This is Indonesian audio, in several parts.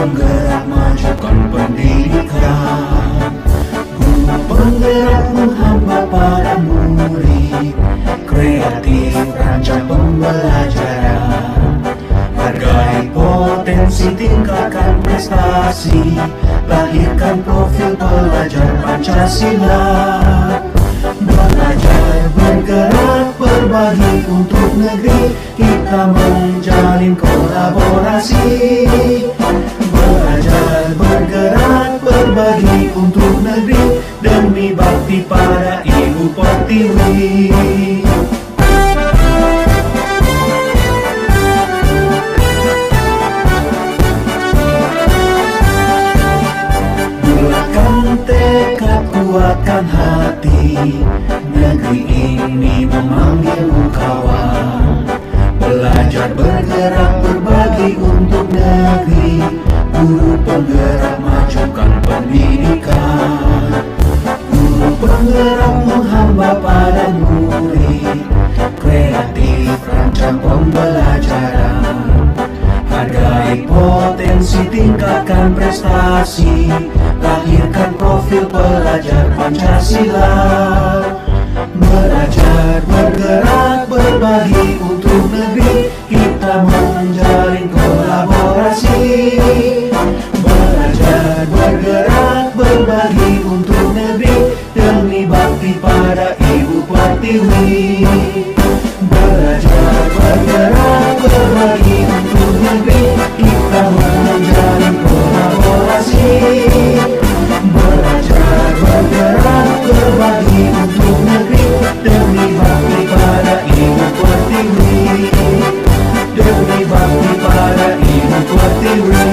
penggerak majukan pendidikan. Guru penggerak menghamba para murid, kreatif rancang pembelajaran. Hargai potensi, tingkatkan prestasi, lahirkan profil pelajar Pancasila. Belajar, bergerak, berbagi untuk negeri, kita menjalin kolaborasi. Belajar, bergerak, berbagi untuk negeri, demi bakti pada Ibu Pertiwi. Bulatkan tekad, kuatkan hati, negeri ini memanggilmu kawan. Belajar, bergerak, berbagi untuk negeri, guru penggerak majukan pendidikan. Guru penggerak menghamba pada murid, kreatif rancang pembelajaran. Hargai potensi, tingkatkan prestasi, lahirkan profil pelajar Pancasila. Belajar, bergerak, berbagi untuk negeri, kita menjalin kolaborasi. Belajar, bergerak, berbagi untuk negeri, demi bakti pada Ibu Pertiwi. Belajar, bergerak, berbagi untuk negeri, kita menjalin kolaborasi. Belajar, bergerak, berbagi untuk negeri, demi bakti pada Ibu Pertiwi. Demi bakti pada Ibu Pertiwi.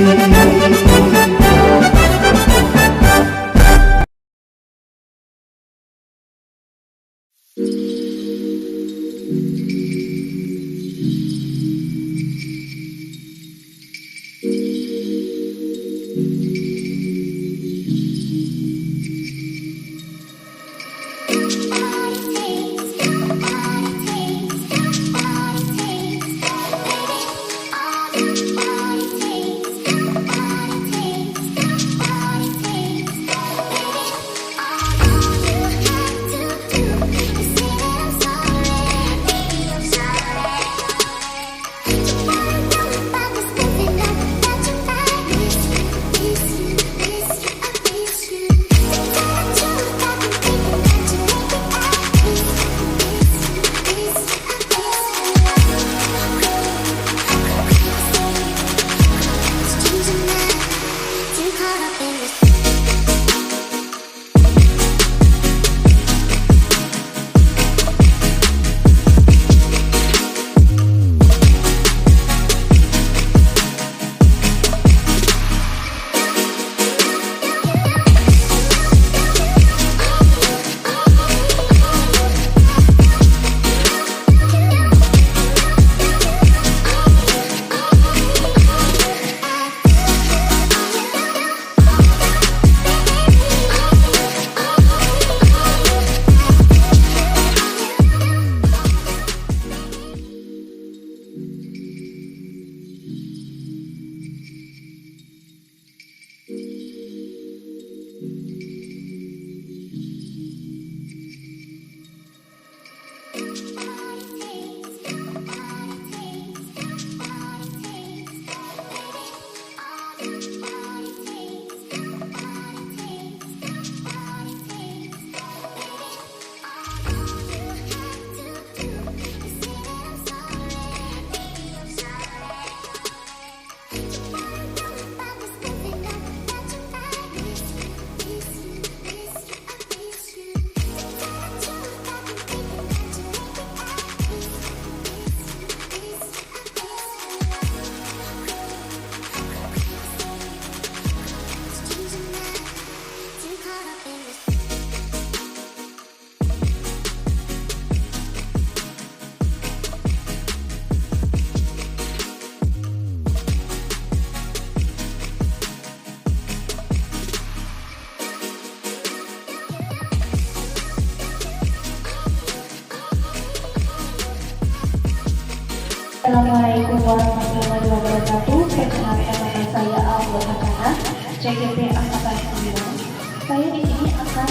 Assalamualaikum warahmatullahi wabarakatuh. Perkenalkan nama saya Alwa Hakana, CGP Angkatan 9. Saya di sini akan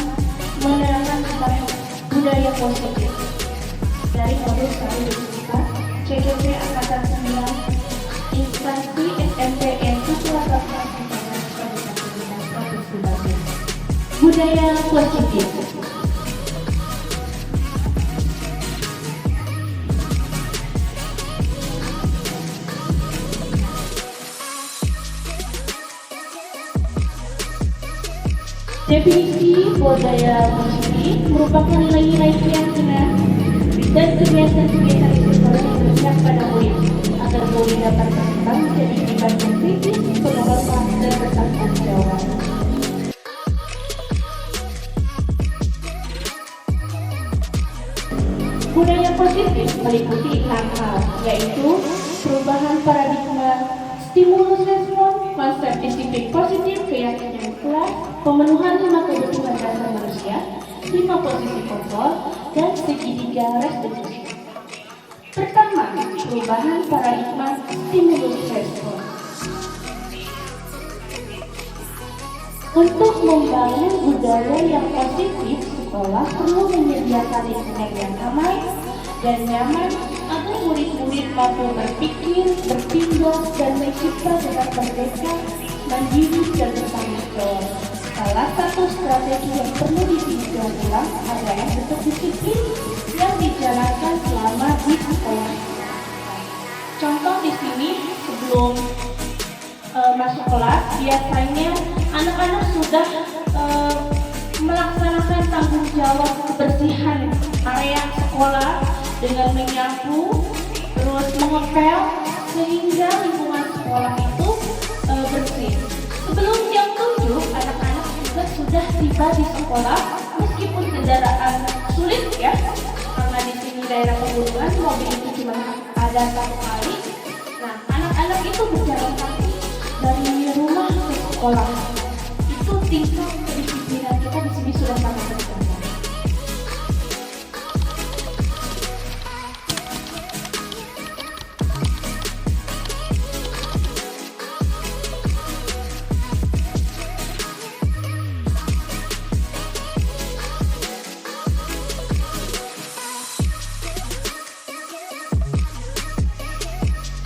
menerangkan tentang budaya positif dari modul 1 CGP Angkatan 9, instansi SMPN Siswa Kabupaten Provinsi Banten. Budaya positif. Definisi budaya positif merupakan nilai-nilai keyakinan dan kebiasaan-kebiasaan sekolah yang berpihak pada murid agar murid dapat berkembang menjadi pribadi yang kritis, bermanfaat dan bertanggung jawab. Budaya positif meliputi 6 hal, yaitu perubahan paradigma, stimulus respon, konsep disiplin positif, keyakinan kelas, pemenuhan 5 kebutuhan dasar manusia, 5 posisi kontrol, dan segitiga restitusi. Pertama, perubahan paradigma stimulus respon. Untuk membangun budaya yang positif, sekolah perlu menyediakan lingkungan yang aman dan nyaman agar murid-murid mampu berpikir, bertindak, dan mencipta dengan merdeka, mandiri, dan bertanggung jawab. Salah satu strategi yang perlu ditinjau ulang adalah bentuk disiplin yang dijalankan selama di sekolah. Contoh di sini, sebelum masuk kelas, biasanya anak-anak sudah melaksanakan tanggung jawab kebersihan area sekolah dengan menyapu, terus mengepel, sehingga lingkungan sekolah itu bersih. Sebelum jam 7, anak-anak juga sudah tiba di sekolah, meskipun kendaraan sulit ya, karena di sini daerah pegunungan, mobil itu cuma ada satu kali. Nah, anak-anak itu berjalan kaki dari rumah ke sekolah. Itu tingkat kedisiplinan kita di sini sudah sangat terjaga.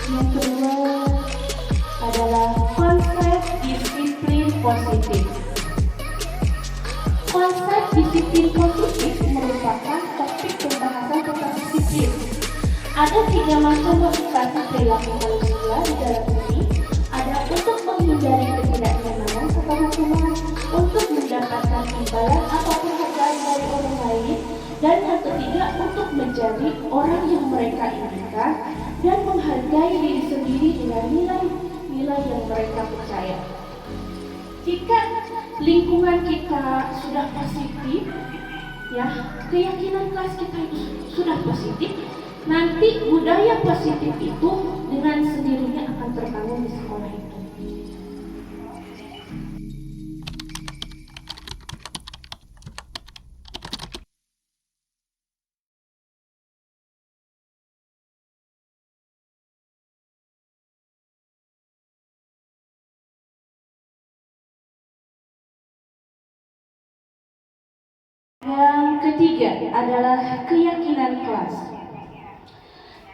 Yang kedua adalah konsep disiplin positif. Konsep disiplin positif merupakan topik pembahasan tentang disiplin. Ada 3 macam motivasi perilaku manusia di dalam ini. Ada untuk menghindari ketidaknyamanan serta hukuman, untuk mendapatkan imbalan atau penghargaan dari orang lain, dan yang ketiga untuk menjadi orang yang mereka inginkan dan menghargai diri sendiri dengan nilai-nilai yang mereka percaya. Jika lingkungan kita sudah positif, ya, keyakinan kelas kita itu sudah positif, nanti budaya positif itu dengan sendirinya akan terbangun di sekolah itu. Yang ketiga adalah keyakinan kelas.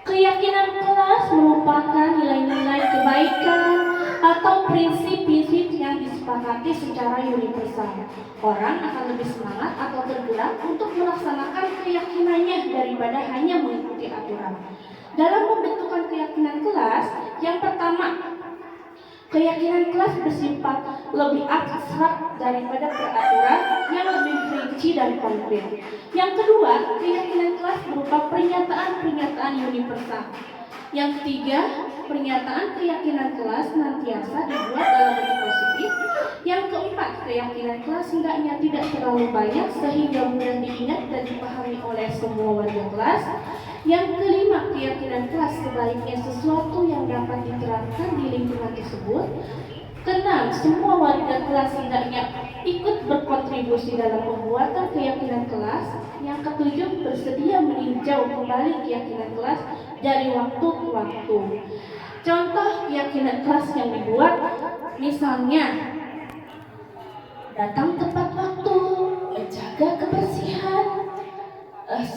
Keyakinan kelas merupakan nilai-nilai kebaikan atau prinsip-prinsip yang disepakati secara universal. Orang akan lebih semangat atau tergerak untuk melaksanakan keyakinannya daripada hanya mengikuti aturan. Dalam pembentukan keyakinan kelas, yang pertama, keyakinan kelas bersifat lebih abstrak daripada peraturan yang lebih rinci dan konkret. Yang kedua, keyakinan kelas berupa pernyataan-pernyataan universal. Yang ketiga, pernyataan keyakinan kelas senantiasa dibuat dalam bentuk positif. Yang keempat, keyakinan kelas hendaknya tidak terlalu banyak sehingga mudah diingat dan dipahami oleh semua warga kelas. Yang kelima, keyakinan kelas sebaliknya sesuatu yang dapat diterapkan di lingkungan tersebut. Keenam, semua warga kelas hendaknya ikut berkontribusi dalam pembuatan keyakinan kelas. Yang ketujuh, bersedia meninjau kembali keyakinan kelas dari waktu ke waktu. Contoh keyakinan kelas yang dibuat, misalnya datang tepat waktu, menjaga kebersihan,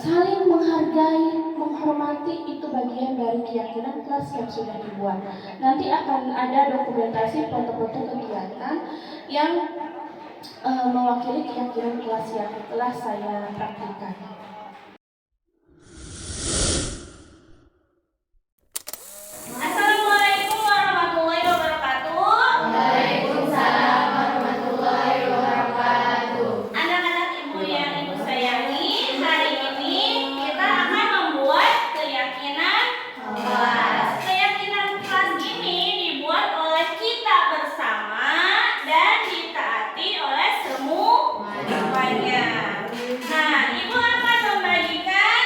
saling menghargai, menghormati, itu bagian dari keyakinan kelas yang sudah dibuat. Nanti akan ada dokumentasi foto-foto kegiatan yang mewakili keyakinan kelas yang telah saya praktikkan. Assalamualaikum warahmatullahi wabarakatuh. Waalaikumsalam warahmatullahi wabarakatuh. Anak-anak ibu yang ibu sayangi, hari ini kita akan membuat keyakinan kelas. Keyakinan kelas ini dibuat oleh kita bersama dan ditaati oleh semuanya. Nah, ibu akan membagikan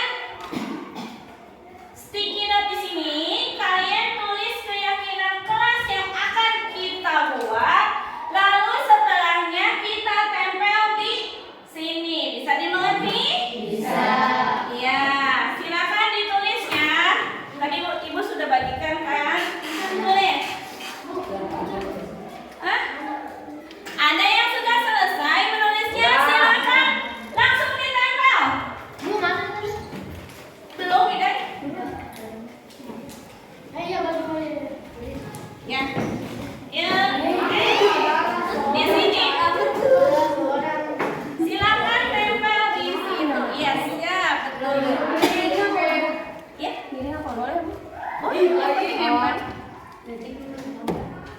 sticky note di sini. Kalian tulis keyakinan kelas yang akan kita buat, lalu setelahnya kita tempel di sini. Bisa dimengerti? Bisa. Ya, silakan ditulisnya. Tadi ibu sudah bagikan kan? Tulis. Hah? Ada yang sudah selesai menulisnya? Silakan langsung ditempel. Belum tidak? Ya. Ya. Di sini. Silakan tempel di situ. Iya, siap. Betul. Ya. Boleh, Bu. Oh, nempel.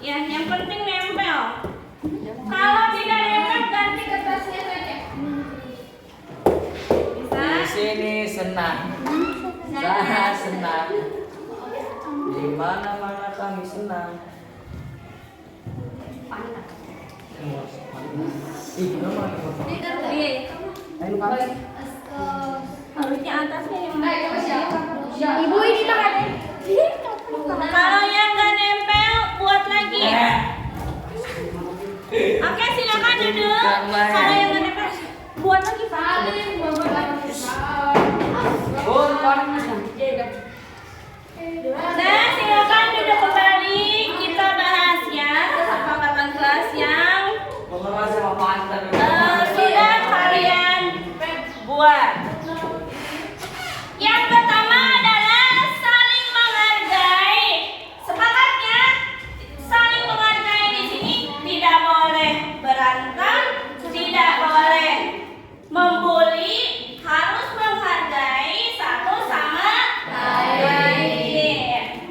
Ya, yang penting nempel. Kalau tidak nempel, ganti kertasnya saja. Bisa? Di sini senang, sangat senang. Di mana-mana kami senang. Ih, kenapa? Ayo kami. Harusnya atasnya yang Ibu ini makan. Kalau yang nggak nempel, buat lagi. Oke, silakan duduk. Kalau yang nggak nempel, buat lagi Pak. Nah, silakan duduk kembali. Kita bahas ya kesepakatan kelas yang sudah kalian buat. Yang pertama adalah saling menghargai. Sepakatnya saling menghargai di sini tidak boleh berantem, tidak boleh membuli, harus menghargai satu sama lain.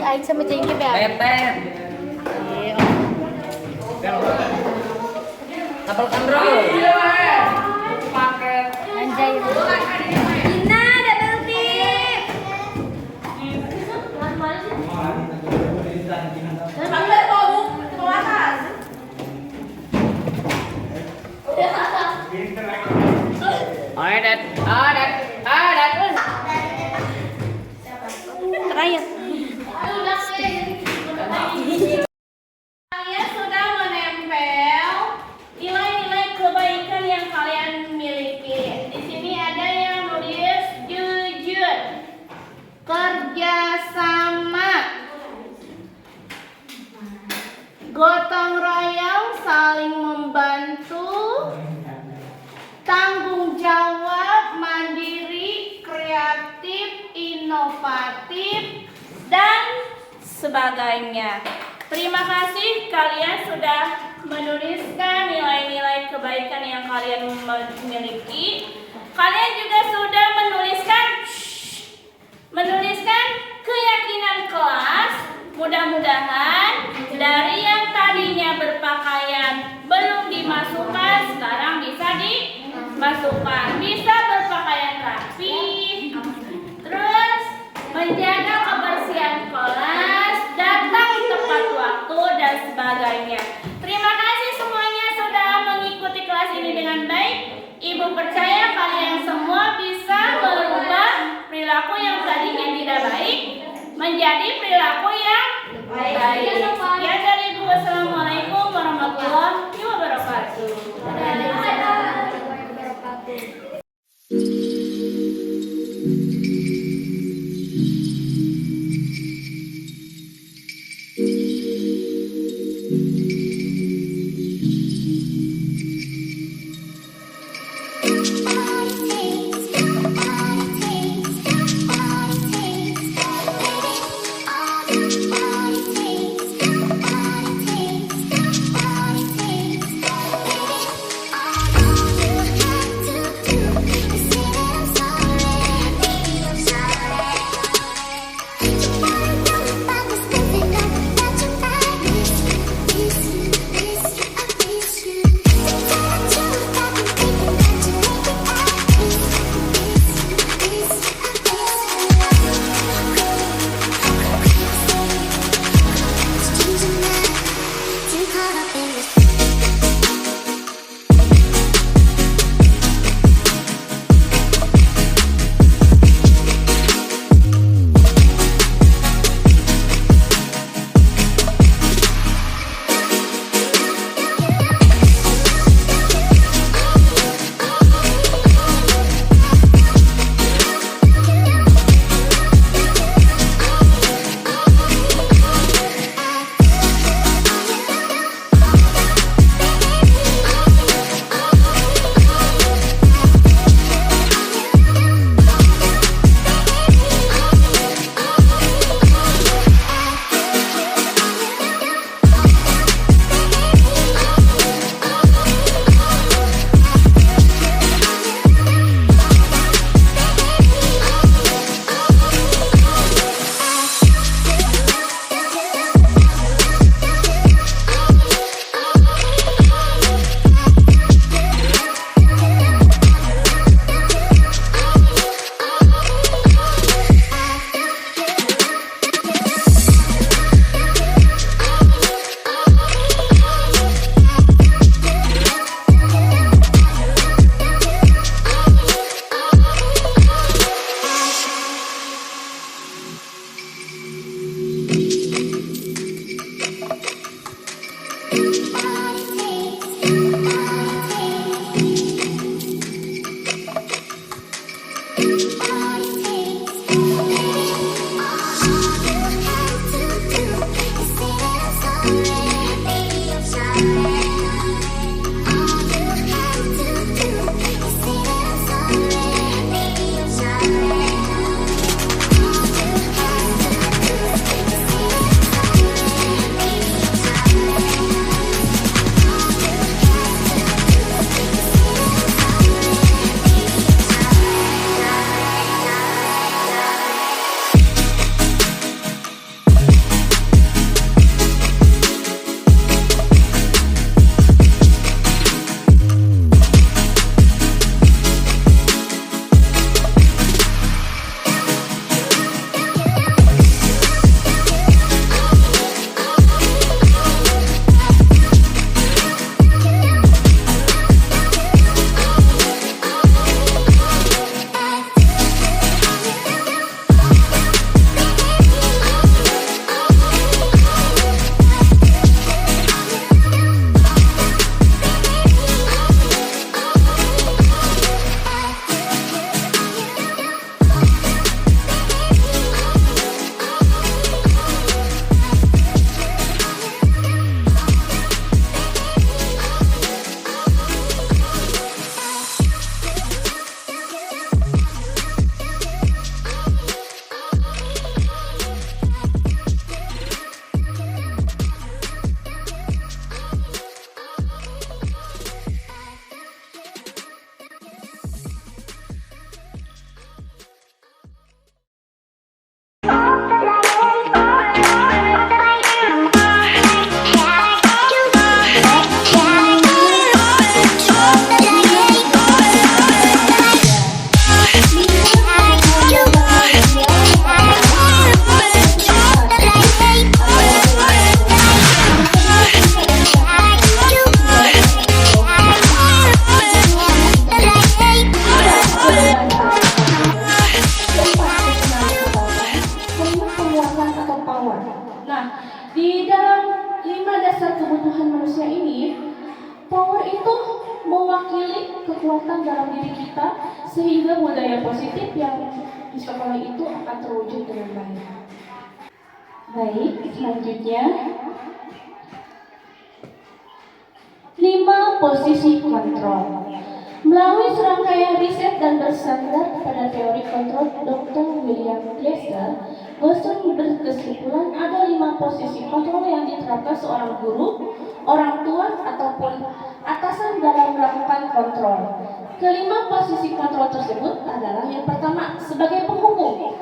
Aing sama jengke be. Tetet. Kapal kandro. Anjay. Ina double tip. Sampai bau ke atas. Adat. Terakhir. Kalian sudah menempel nilai-nilai kebaikan yang kalian miliki. Di sini ada yang nulis jujur, kerjasama, gotong royong, saling membantu, tanggung jawab, mandiri, kreatif, inovatif, dan sebagainya. Terima kasih kalian sudah menuliskan nilai-nilai kebaikan yang kalian miliki. Kalian juga sudah menuliskan keyakinan kelas. Mudah-mudahan dari yang tadinya berpakaian belum dimasukkan, sekarang bisa dimasukkan. Bisa berpakaian rapi, terus menjaga kebersihan kelas, datang tepat waktu, dan sebagainya. Terima kasih semuanya sudah mengikuti kelas ini dengan baik. Ibu percaya kalian semua bisa merubah perilaku yang tadinya tidak baik menjadi perilaku yang baik. Sekian dari Ibu. Wassalamualaikum warahmatullahi wabarakatuh. All the things memilih kekuatan dalam diri kita sehingga budaya positif yang di sekolah itu akan terwujud dengan baik. Baik, selanjutnya 5 posisi kontrol. Melalui serangkaian riset dan bersandar pada teori kontrol Dr. William Glasser, Gosling berkesimpulan ada 5 posisi kontrol yang diterapkan seorang guru, orang tua, ataupun atasan dalam melakukan kontrol. Kelima posisi kontrol tersebut adalah yang pertama sebagai penghukum,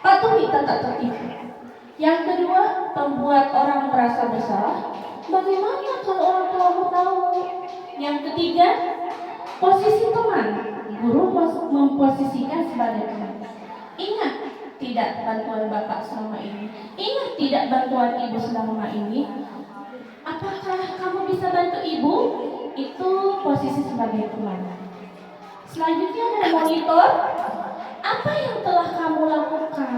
patuhi tata tertib. Yang kedua, membuat orang merasa bersalah. Bagaimana kalau orang tuamu tahu? Yang ketiga, posisi teman. Guru memposisikan sebagai teman. Ingat tidak bantuan bapak selama ini? Ingat tidak bantuan ibu selama ini? Apakah kamu bisa bantu ibu? Itu posisi sebagai teman. Selanjutnya ada monitor. Apa yang telah kamu lakukan?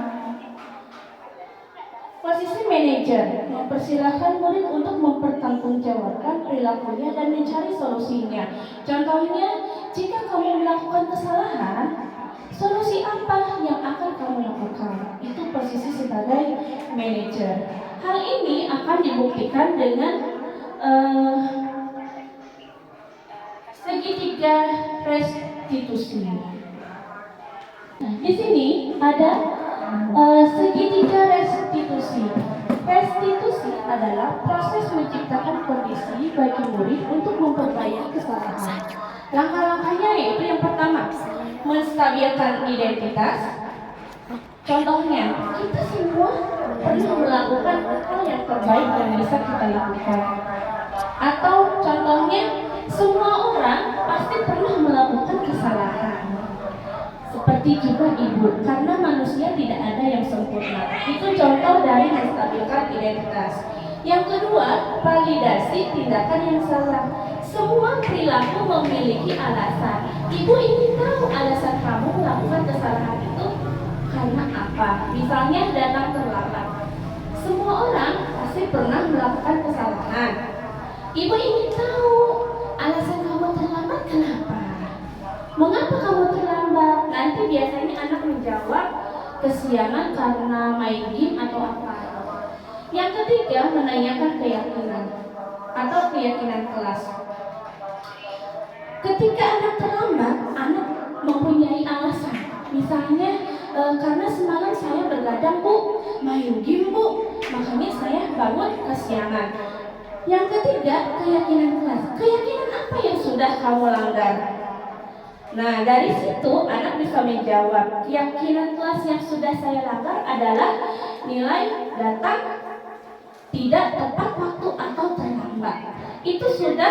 Posisi manajer, mempersilahkan murid untuk mempertanggungjawabkan perilakunya dan mencari solusinya. Contohnya, jika kamu melakukan kesalahan, solusi apa yang akan kamu lakukan? Itu posisi sebagai manajer. Hal ini akan dibuktikan dengan segitiga restitusi. Nah, di sini ada segitiga restitusi. Restitusi adalah proses menciptakan kondisi bagi murid untuk memperbaiki kesalahan. Langkah-langkahnya yaitu yang pertama, menstabilkan identitas. Contohnya, kita semua perlu melakukan hal yang terbaik yang bisa kita lakukan. Atau contohnya, semua orang pasti pernah melakukan kesalahan. Seperti juga ibu, karena manusia tidak ada yang sempurna. Itu contoh dari menstabilkan identitas. Yang kedua, validasi tindakan yang salah. Semua perilaku memiliki alasan. Ibu ingin tahu alasan kamu melakukan kesalahan itu karena apa? Misalnya datang terlambat. Semua orang pasti pernah melakukan kesalahan. Ibu ingin tahu alasan kamu terlambat kenapa? Mengapa kamu terlambat? Nanti biasanya anak menjawab kesiangan karena main game atau apa. Yang ketiga, menanyakan keyakinan atau keyakinan kelas. Ketika anak terlambat, anak mempunyai alasan. Misalnya, karena semalam saya bergadang bu, main game bu, makanya saya bangun kesiangan. Yang ketiga, keyakinan kelas. Keyakinan apa yang sudah kamu langgar? Nah, dari situ anak bisa menjawab, keyakinan kelas yang sudah saya langgar adalah nilai datang tidak tepat waktu atau terlambat. Itu sudah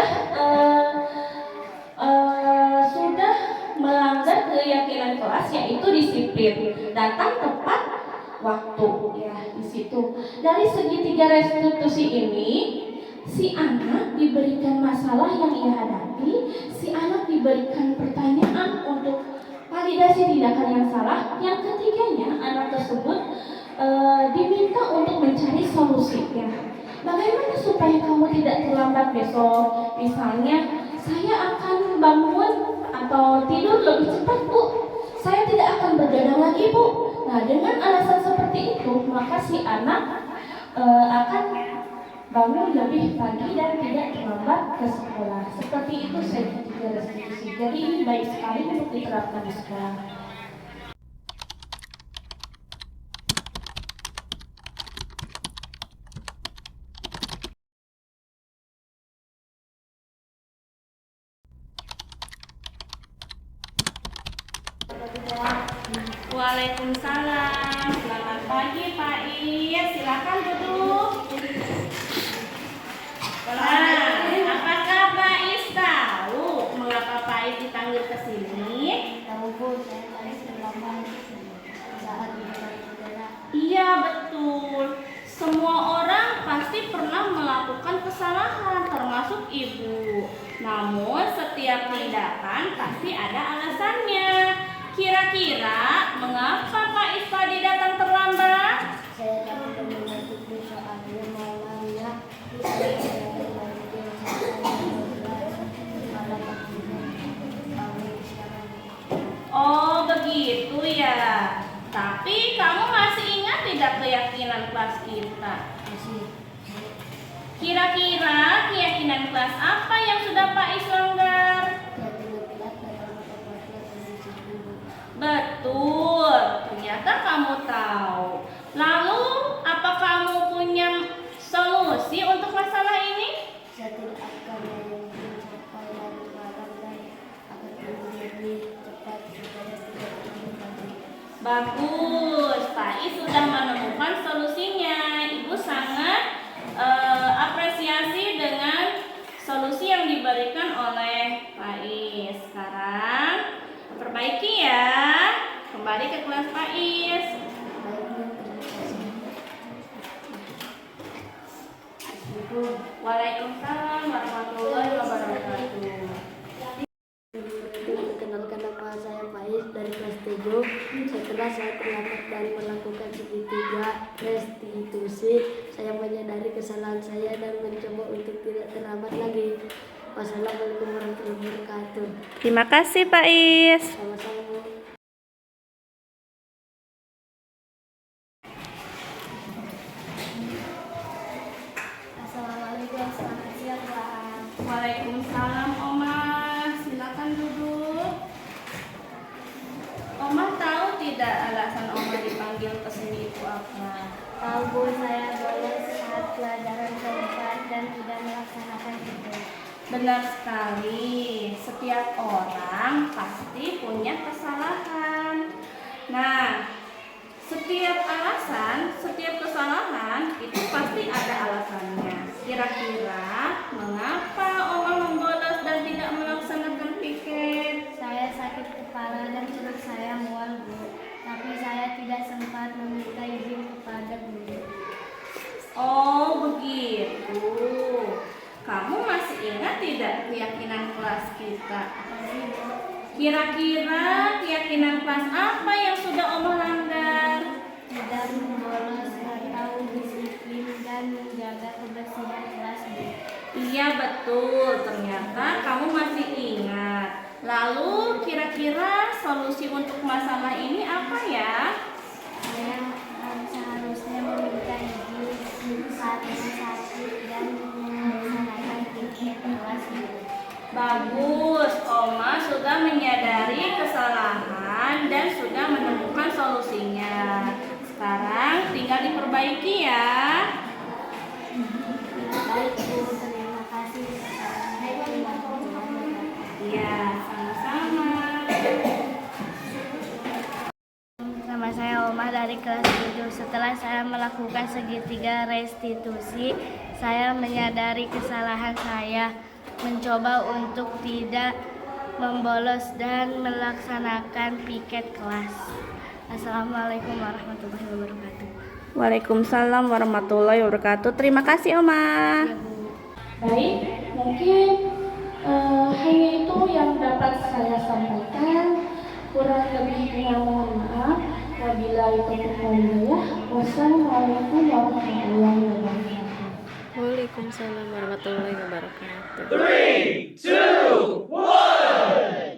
melanggar keyakinan kelas, yaitu disiplin, datang tepat waktu. Ya, di situ. Dari segitiga restitusi ini, si anak diberikan masalah yang ia hadapi, si anak diberikan pertanyaan untuk validasi tindakan yang salah. Yang ketiganya, anak tersebut diminta untuk mencari solusinya. Bagaimana supaya kamu tidak terlambat besok? Misalnya, saya akan bangun atau tidur lebih cepat bu, saya tidak akan bergadang lagi bu. Nah, dengan alasan seperti itu, maka si anak akan bangun lebih pagi dan tidak terlambat ke sekolah. Seperti itu segitiga restitusi. Jadi ini baik sekali untuk diterapkan di sekolah. Waalaikumsalam. Selamat pagi Pak Is. Silakan duduk. Nah, apakah Pak Is tahu mengapa Pak Is dipanggil ke sini? Tahu bu, saya tadi terlambat saat di Iya betul. Semua orang pasti pernah melakukan kesalahan, termasuk ibu. Namun setiap tindakan pasti ada alasannya. Kira-kira mengapa Pak Is tadi datang terlambat? Saya dapat membantu soalnya malamnya saya ya. Tapi kamu masih ingat tidak keyakinan kelas kita? Masih. Kira-kira keyakinan kelas apa yang sudah Pak Is langgar? Keyakinan kelas dalam mata pelajaran dan disiplin. Betul, ternyata kamu tahu. Lalu, apa kamu punya solusi untuk masalah ini? Saya tidak akan mencapai dari malam dan akan lebih cepat supaya tidak terlalu banyak. Bagus, Pak Is sudah menemukan solusinya. Ibu sangat apresiasi dengan solusi yang diberikan oleh Pak Is. Sekarang perbaiki ya. Kembali ke kelas Pak Is. Baik, Bu, terima kasih. Waalaikumsalam warahmatullahi wabarakatuh. Perkenalkan, nama saya Faiz dari kelas 7. Setelah saya terlambat dan melakukan segitiga restitusi, saya menyadari kesalahan saya dan mencoba untuk tidak terlambat lagi. Wassalamualaikum warahmatullahi wabarakatuh. Terima kasih Pak Is. Sama-sama, Bu. Assalamualaikum, selamat siang, Pak. Waalaikumsalam Oma. Silakan duduk. Oma tahu tidak alasan Oma dipanggil ke sini itu apa? Tahu, Bu, saya bolos saat pelajaran keempat dan tidak melaksanakan itu. Benar sekali. Setiap orang pasti punya kesalahan. Nah, setiap alasan, setiap kesalahan itu pasti ada alasannya. Kira-kira mengapa Oma membolos dan tidak melaksanakan piket? Saya sakit kepala dan perut saya mual, Bu. Tapi saya tidak sempat meminta izin kepada guru. Oh, begitu. Kamu masih ingat tidak keyakinan kelas kita? Masih, Bu. Kira-kira keyakinan kelas apa yang sudah Oma langgar? Tidak membolos atau disiplin dan menjaga kebersihan kelas, Bu. Iya betul, ternyata kamu masih ingat. Lalu kira-kira solusi untuk masalah ini apa ya? Saya seharusnya meminta izin saat sakit dan melaksanakan piket kelas, Bu. Bagus, Oma sudah menyadari kesalahan dan sudah menemukan solusinya. Sekarang tinggal diperbaiki ya. Baik, Bu, terima kasih. Assalamualaikum warahmatullahi wabarakatuh. Iya, sama-sama. Nama saya Oma dari kelas 7. Setelah saya melakukan segitiga restitusi, saya menyadari kesalahan saya, mencoba untuk tidak membolos dan melaksanakan piket kelas. Assalamualaikum warahmatullahi wabarakatuh. Waalaikumsalam warahmatullahi wabarakatuh. Terima kasih Oma. Ya, Bu. Baik, mungkin hanya itu yang dapat saya sampaikan. Kurang lebihnya mohon maaf. Wabillahi taufiq wal hidayah. Wassalamualaikum warahmatullahi wabarakatuh. Waalaikumsalam warahmatullahi wabarakatuh. 3, 2, 1.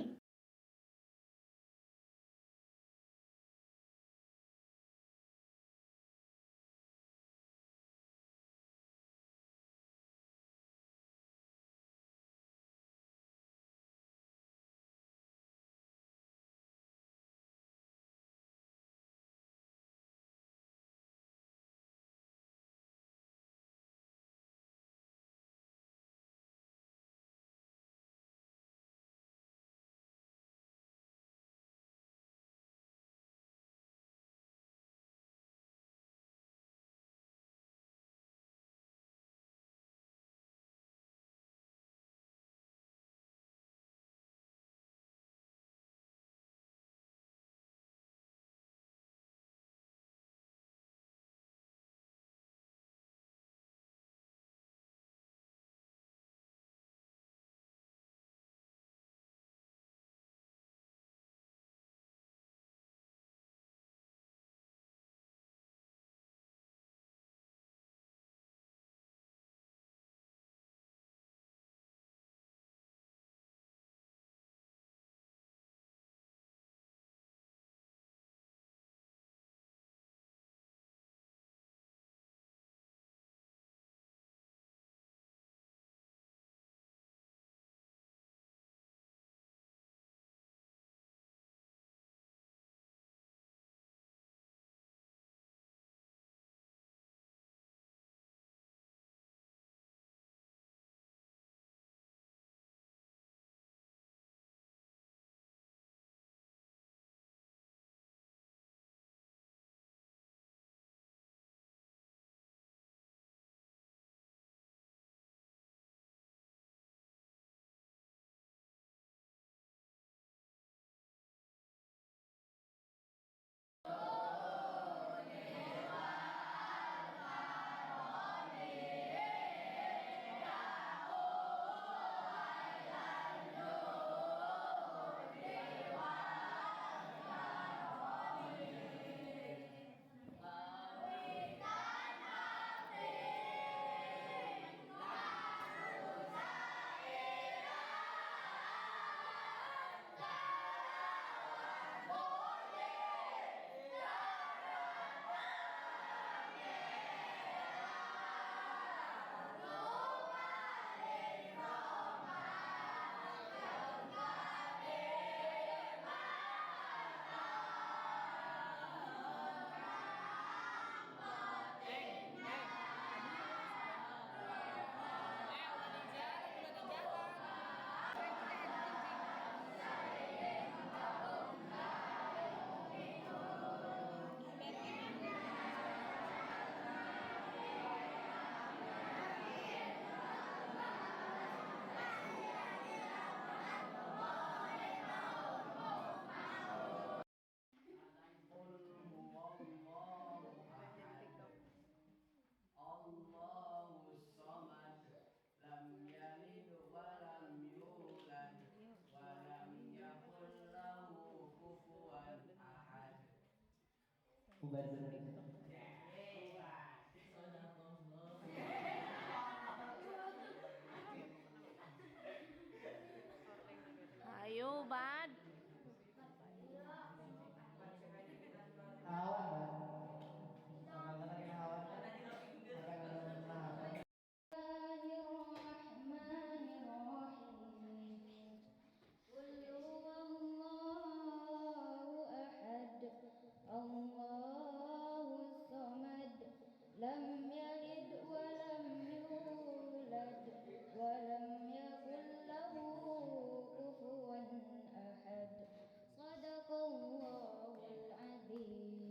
Ayo, Bad. لم يلد ولم يولد ولم يكن له كفوا أحد صدق الله العظيم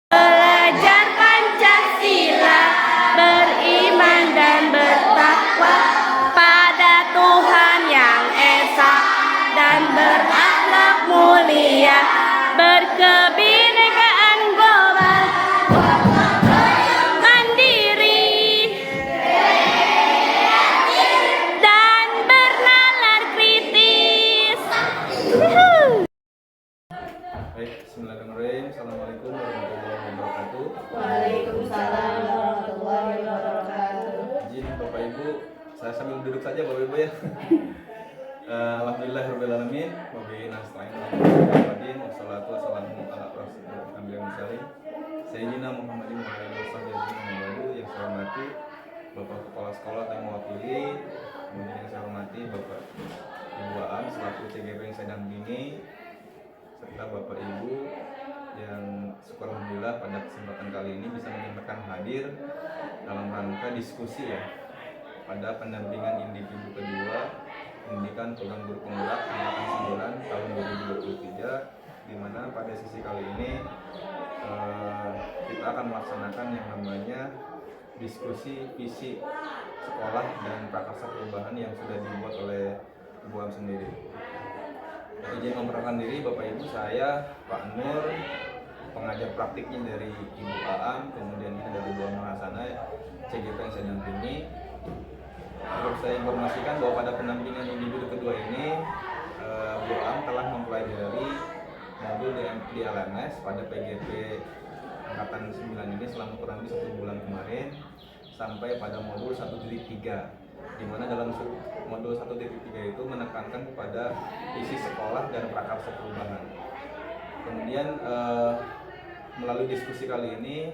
Belajar Pancasila, beriman dan bertakwa pada Tuhan yang esa dan berakhlak mulia, berkebinekaan global, mandiri dan bernalar kritis. Baik, bismillahirrahmanirrahim. Assalamualaikum warahmatullahi wabarakatuh. Waalaikumsalam warahmatullahi wabarakatuh. Izin Bapak Ibu, saya sambil duduk saja Bapak Ibu ya. Alhamdulillahirrahmanirrahim. Wabillahi nasta'in. Muhammadin wassalatu wassalamu ala rasulillah anbiya mursalin. Sayyidina Muhammadin wa ala alihi wasallam yang saya hormati Bapak Kepala Sekolah yang mewakili, kemudian yang saya hormati Bapak Ibu Aan selaku CGP yang saya dampingi, serta Bapak Ibu yang syukur alhamdulillah pada kesempatan kali ini bisa menyempatkan hadir dalam rangka diskusi ya pada pendampingan individu kedua pendidikan program guru penggerak angkatan 9 tahun 2023, di mana pada sesi kali ini kita akan melaksanakan yang namanya diskusi visi sekolah dan prakarsa perubahan yang sudah dibuat oleh Ibu Am sendiri. Izin memperkenalkan diri Bapak Ibu, saya Pak Nur, pengajar praktiknya dari Ibu Aam, kemudian ini dari Bu Mahasana, CGP yang saya dampingi. Perlu saya informasikan bahwa pada pendampingan individu kedua ini, Bu Aam telah mempelajari modul di LMS pada PGP angkatan 9 ini selama kurang lebih 1 bulan kemarin sampai pada modul 1.3, di mana dalam modul 1.3 itu menekankan kepada isi sekolah dan prakarsa perubahan. Kemudian melalui diskusi kali ini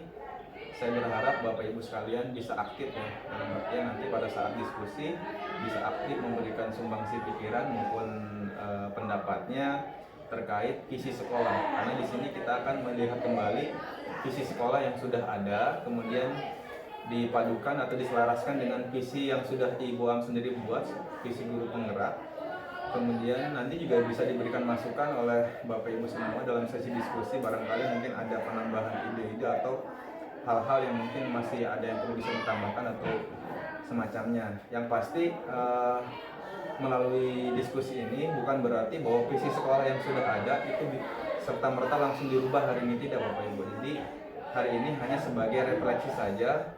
saya berharap Bapak Ibu sekalian bisa aktif ya, dalam artian nanti pada saat diskusi bisa aktif memberikan sumbangsi pikiran maupun pendapatnya terkait visi sekolah, karena di sini kita akan melihat kembali visi sekolah yang sudah ada, kemudian dipadukan atau diselaraskan dengan visi yang sudah Ibu Am sendiri buat, visi guru penggerak. Kemudian nanti juga bisa diberikan masukan oleh Bapak Ibu semua dalam sesi diskusi, barangkali mungkin ada penambahan ide-ide atau hal-hal yang mungkin masih ada yang perlu bisa ditambahkan atau semacamnya. Yang pasti melalui diskusi ini bukan berarti bahwa visi sekolah yang sudah ada itu serta-merta langsung dirubah hari ini, tidak Bapak Ibu. Jadi hari ini hanya sebagai refleksi saja,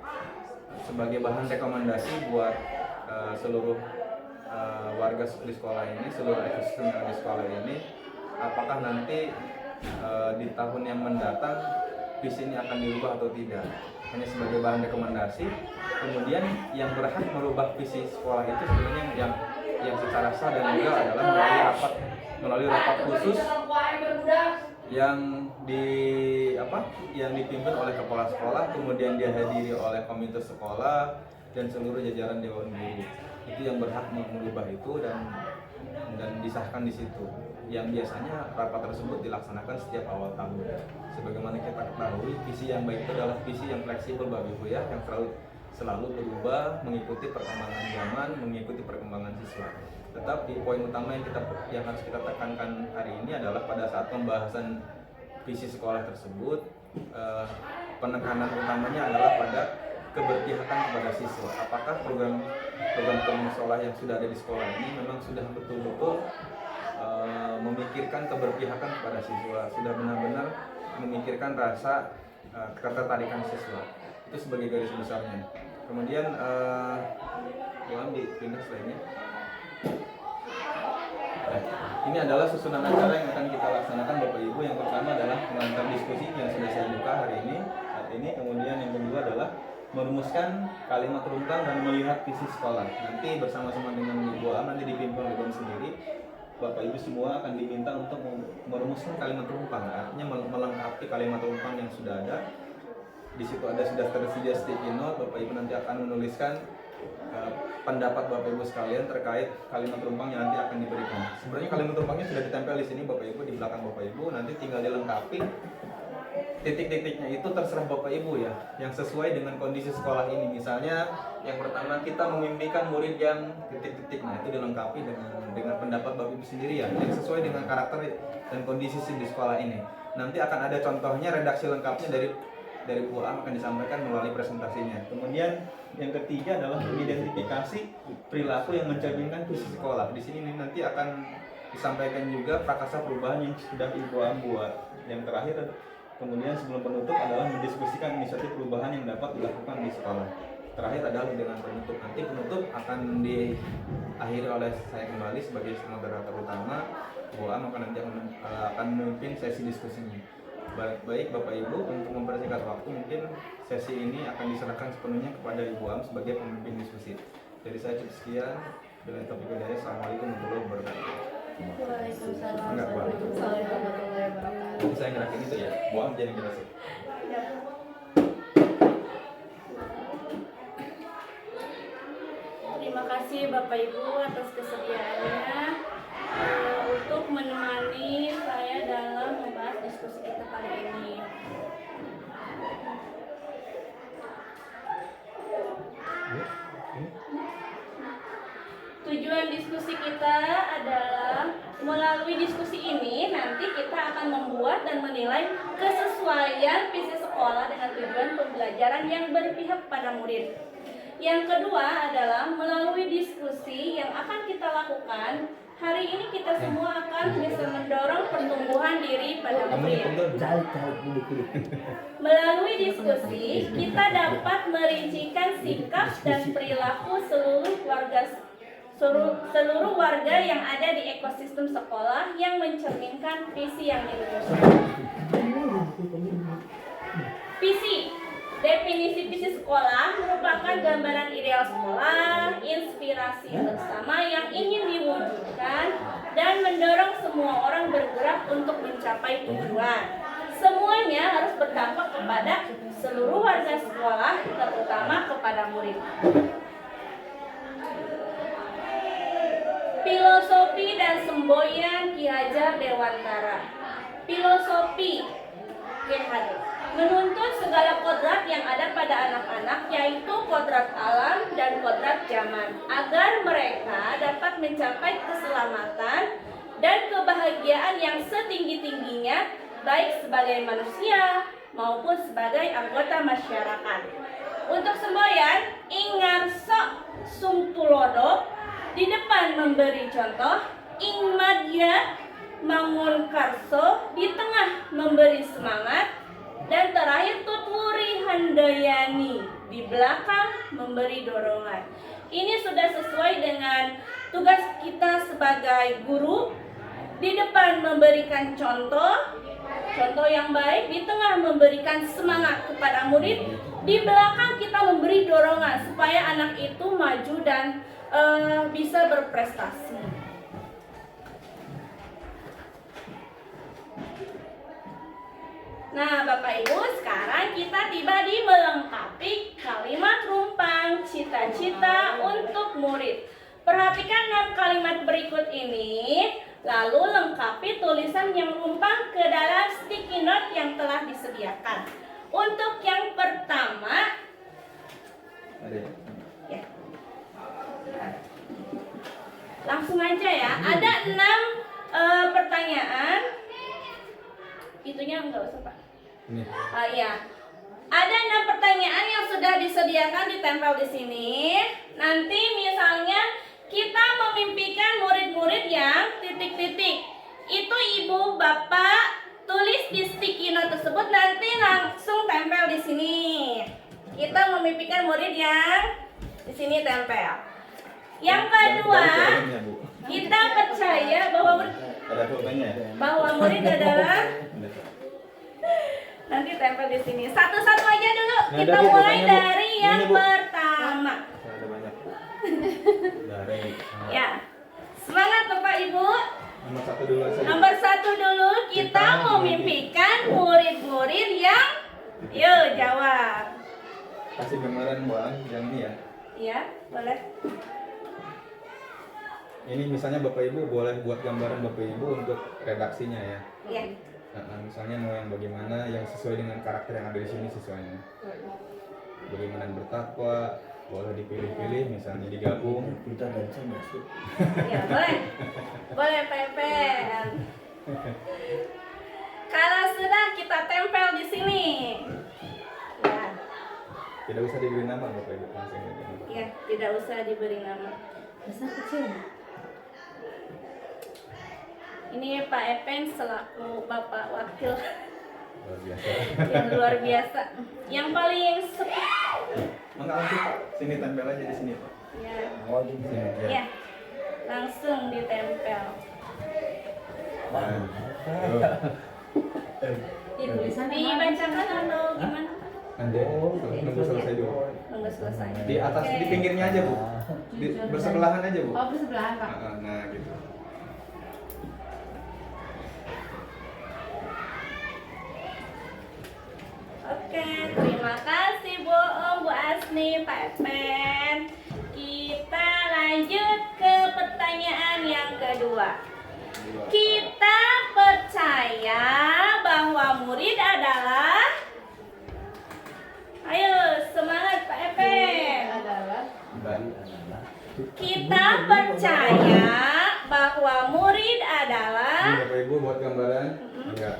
sebagai bahan rekomendasi buat seluruh warga di sekolah ini, seluruh ekosistem yang ada di sekolah ini, apakah nanti di tahun yang mendatang visi ini akan dirubah atau tidak. Hanya sebagai bahan rekomendasi. Kemudian yang berhak merubah visi sekolah itu sebenarnya yang secara sah dan legal adalah melalui rapat khusus yang dipimpin oleh kepala sekolah, kemudian dihadiri oleh komite sekolah dan seluruh jajaran dewan guru. Itu yang berhak merubah itu, dan dan disahkan di situ. Yang biasanya rapat tersebut dilaksanakan setiap awal tahun. Sebagaimana kita ketahui, visi yang baik itu adalah visi yang fleksibel Bapak Ibu ya, yang selalu berubah mengikuti perkembangan zaman, mengikuti perkembangan siswa. Tetapi poin utama yang harus kita tekankan hari ini adalah pada saat pembahasan visi sekolah tersebut, penekanan utamanya adalah pada keberpihakan kepada siswa. Apakah program sekolah yang sudah ada di sekolah ini memang sudah betul-betul memikirkan keberpihakan kepada siswa, sudah benar-benar memikirkan rasa ketertarikan siswa. Itu sebagai garis besarnya. Kemudian mohon dipindah slide-nya. Ini adalah susunan acara yang akan kita laksanakan Bapak Ibu. Yang pertama adalah pengantar diskusi yang sudah saya buka saat ini. Kemudian yang kedua adalah merumuskan kalimat rumpang dan melihat visi sekolah. Nanti bersama-sama dengan Ibu Am, nanti dipimpin oleh Ibu Am sendiri. Bapak Ibu semua akan diminta untuk merumuskan kalimat rumpang, artinya melengkapi kalimat rumpang yang sudah ada. Di situ sudah tersedia sticky note. Bapak Ibu nanti akan menuliskan pendapat Bapak Ibu sekalian terkait kalimat rumpang yang nanti akan diberikan. Sebenarnya kalimat rumpangnya sudah ditempel di sini Bapak Ibu, di belakang Bapak Ibu. Nanti tinggal dilengkapi. Titik-titiknya itu terserah Bapak Ibu ya, yang sesuai dengan kondisi sekolah ini. Misalnya yang pertama kita memimpikan murid yang titik-titik, nah itu dilengkapi dengan pendapat Bapak Ibu sendiri ya, yang sesuai dengan karakter dan kondisi di sekolah ini. Nanti akan ada contohnya, redaksi lengkapnya dari Bu Am akan disampaikan melalui presentasinya. Kemudian yang ketiga adalah mengidentifikasi perilaku yang mencerminkan visi sekolah. Di sini nanti akan disampaikan juga prakarsa perubahan yang sudah Ibu Am buat. Yang terakhir kemudian sebelum penutup adalah mendiskusikan inisiatif perubahan yang dapat dilakukan di sekolah. Terakhir adalah dengan penutup. Nanti penutup akan diakhiri oleh saya kembali sebagai moderator utama. Bu Am akan memimpin sesi diskusinya. Baik Bapak Ibu, untuk mempersingkat waktu mungkin sesi ini akan diserahkan sepenuhnya kepada Ibu Am sebagai pemimpin diskusi. Dari saya cukup sekian. Dengan topik dari Assalamualaikum warahmatullahi wabarakatuh. Waalaikumsalam Enggak, Bu Am. warahmatullahi wabarakatuh. Saya ngerakin itu ya, Bu Am jadi jelasin. Terima kasih Bapak Ibu atas kesediaannya untuk menemani saya dalam membahas diskusi kita kali ini. Tujuan diskusi kita adalah melalui diskusi ini nanti kita akan membuat dan menilai kesesuaian visi sekolah dengan tujuan pembelajaran yang berpihak pada murid. Yang kedua adalah melalui diskusi yang akan kita lakukan, hari ini kita semua akan bisa mendorong pertumbuhan diri pada murid. Melalui diskusi, kita dapat merincikan sikap dan perilaku seluruh warga yang ada di ekosistem sekolah yang mencerminkan visi yang dirumuskan. Visi. Definisi visi sekolah merupakan gambaran ideal sekolah, inspirasi bersama yang ingin diwujudkan, dan mendorong semua orang bergerak untuk mencapai tujuan. Semuanya harus berdampak kepada seluruh warga sekolah, terutama kepada murid. Filosofi dan semboyan Ki Hajar Dewantara. Filosofi Ki Hajar menuntut segala kodrat yang ada pada anak-anak, yaitu kodrat alam dan kodrat zaman, agar mereka dapat mencapai keselamatan dan kebahagiaan yang setinggi-tingginya, baik sebagai manusia maupun sebagai anggota masyarakat. Untuk semboyan, Ingarso Sungtulodo di depan memberi contoh, Ing Madya Mangunkarso di tengah memberi semangat, dan terakhir Tutwuri Handayani di belakang memberi dorongan. Ini sudah sesuai dengan tugas kita sebagai guru. Di depan memberikan contoh yang baik, di tengah memberikan semangat kepada murid, di belakang kita memberi dorongan supaya anak itu maju dan bisa berprestasi. Nah, Bapak Ibu, sekarang kita tiba di melengkapi kalimat rumpang cita-cita untuk murid. Perhatikan 6 kalimat berikut ini, lalu lengkapi tulisan yang menumpang ke dalam sticky note yang telah disediakan. Untuk yang pertama, Ada ya? ya. Langsung aja ya. Ada 6 pertanyaan. Itunya enggak usah, Pak. Ini. Iya. Ada 6 pertanyaan yang sudah disediakan ditempel di sini. Nanti misalnya kita memimpikan murid-murid yang titik-titik. Itu ibu bapak tulis di sticky note tersebut, nanti langsung tempel di sini. Kita memimpikan murid yang di sini tempel. Yang kedua, Ada Bu. kita percaya bahwa Ada pulpennya ya? murid adalah nanti tempel di sini. Satu-satu aja dulu. Nah, Kita ada, Bu, mulai pulpennya, Bu. dari Ini, yang Bu. pertama. Ada banyak. Dari Ya. Semangat Bapak Ibu. nomor 1 dulu aja. Nomor 1 dulu, kita memimpikan murid-murid yang yuk jawab. Kasih gambaran Bu An, yang ini ya. Ya, boleh. Ini misalnya Bapak Ibu boleh buat gambaran Bapak Ibu untuk redaksinya ya. Ya. Nah, misalnya mau yang bagaimana yang sesuai dengan karakter yang ada di sini sesuainya. Bagaimana bertakwa, boleh dipilih-pilih, misalnya digabung. Ya, boleh. Boleh Pepen. Kalau sudah kita tempel di sini. Ya. Tidak usah diberi nama Bapak Ibu langsung aja. Ya, tidak usah diberi nama. Besar kecil. Ini Pak Epen selaku Bapak Wakil Luar biasa. yang luar biasa. Yang paling Enggak langsung Pak, sini tempel aja di sini Pak. ya, Sini ya. ya, langsung ditempel. Nah, Dibacakan atau gimana? nanti nunggu selesai dulu. Tunggu selesai. Di atas, Oke. di pinggirnya aja Bu. Bersebelahan aja Bu. Oh, bersebelahan, Pak. Nah, gitu. Oke, terima kasih Bu Om, Bu Asni, Pak Epen. Kita lanjut ke pertanyaan yang kedua. Kita percaya bahwa murid adalah, ayo semangat Pak Epen. Adalah Kita percaya bahwa murid Ini adalah, Bapak Ibu buat gambaran. Enggak.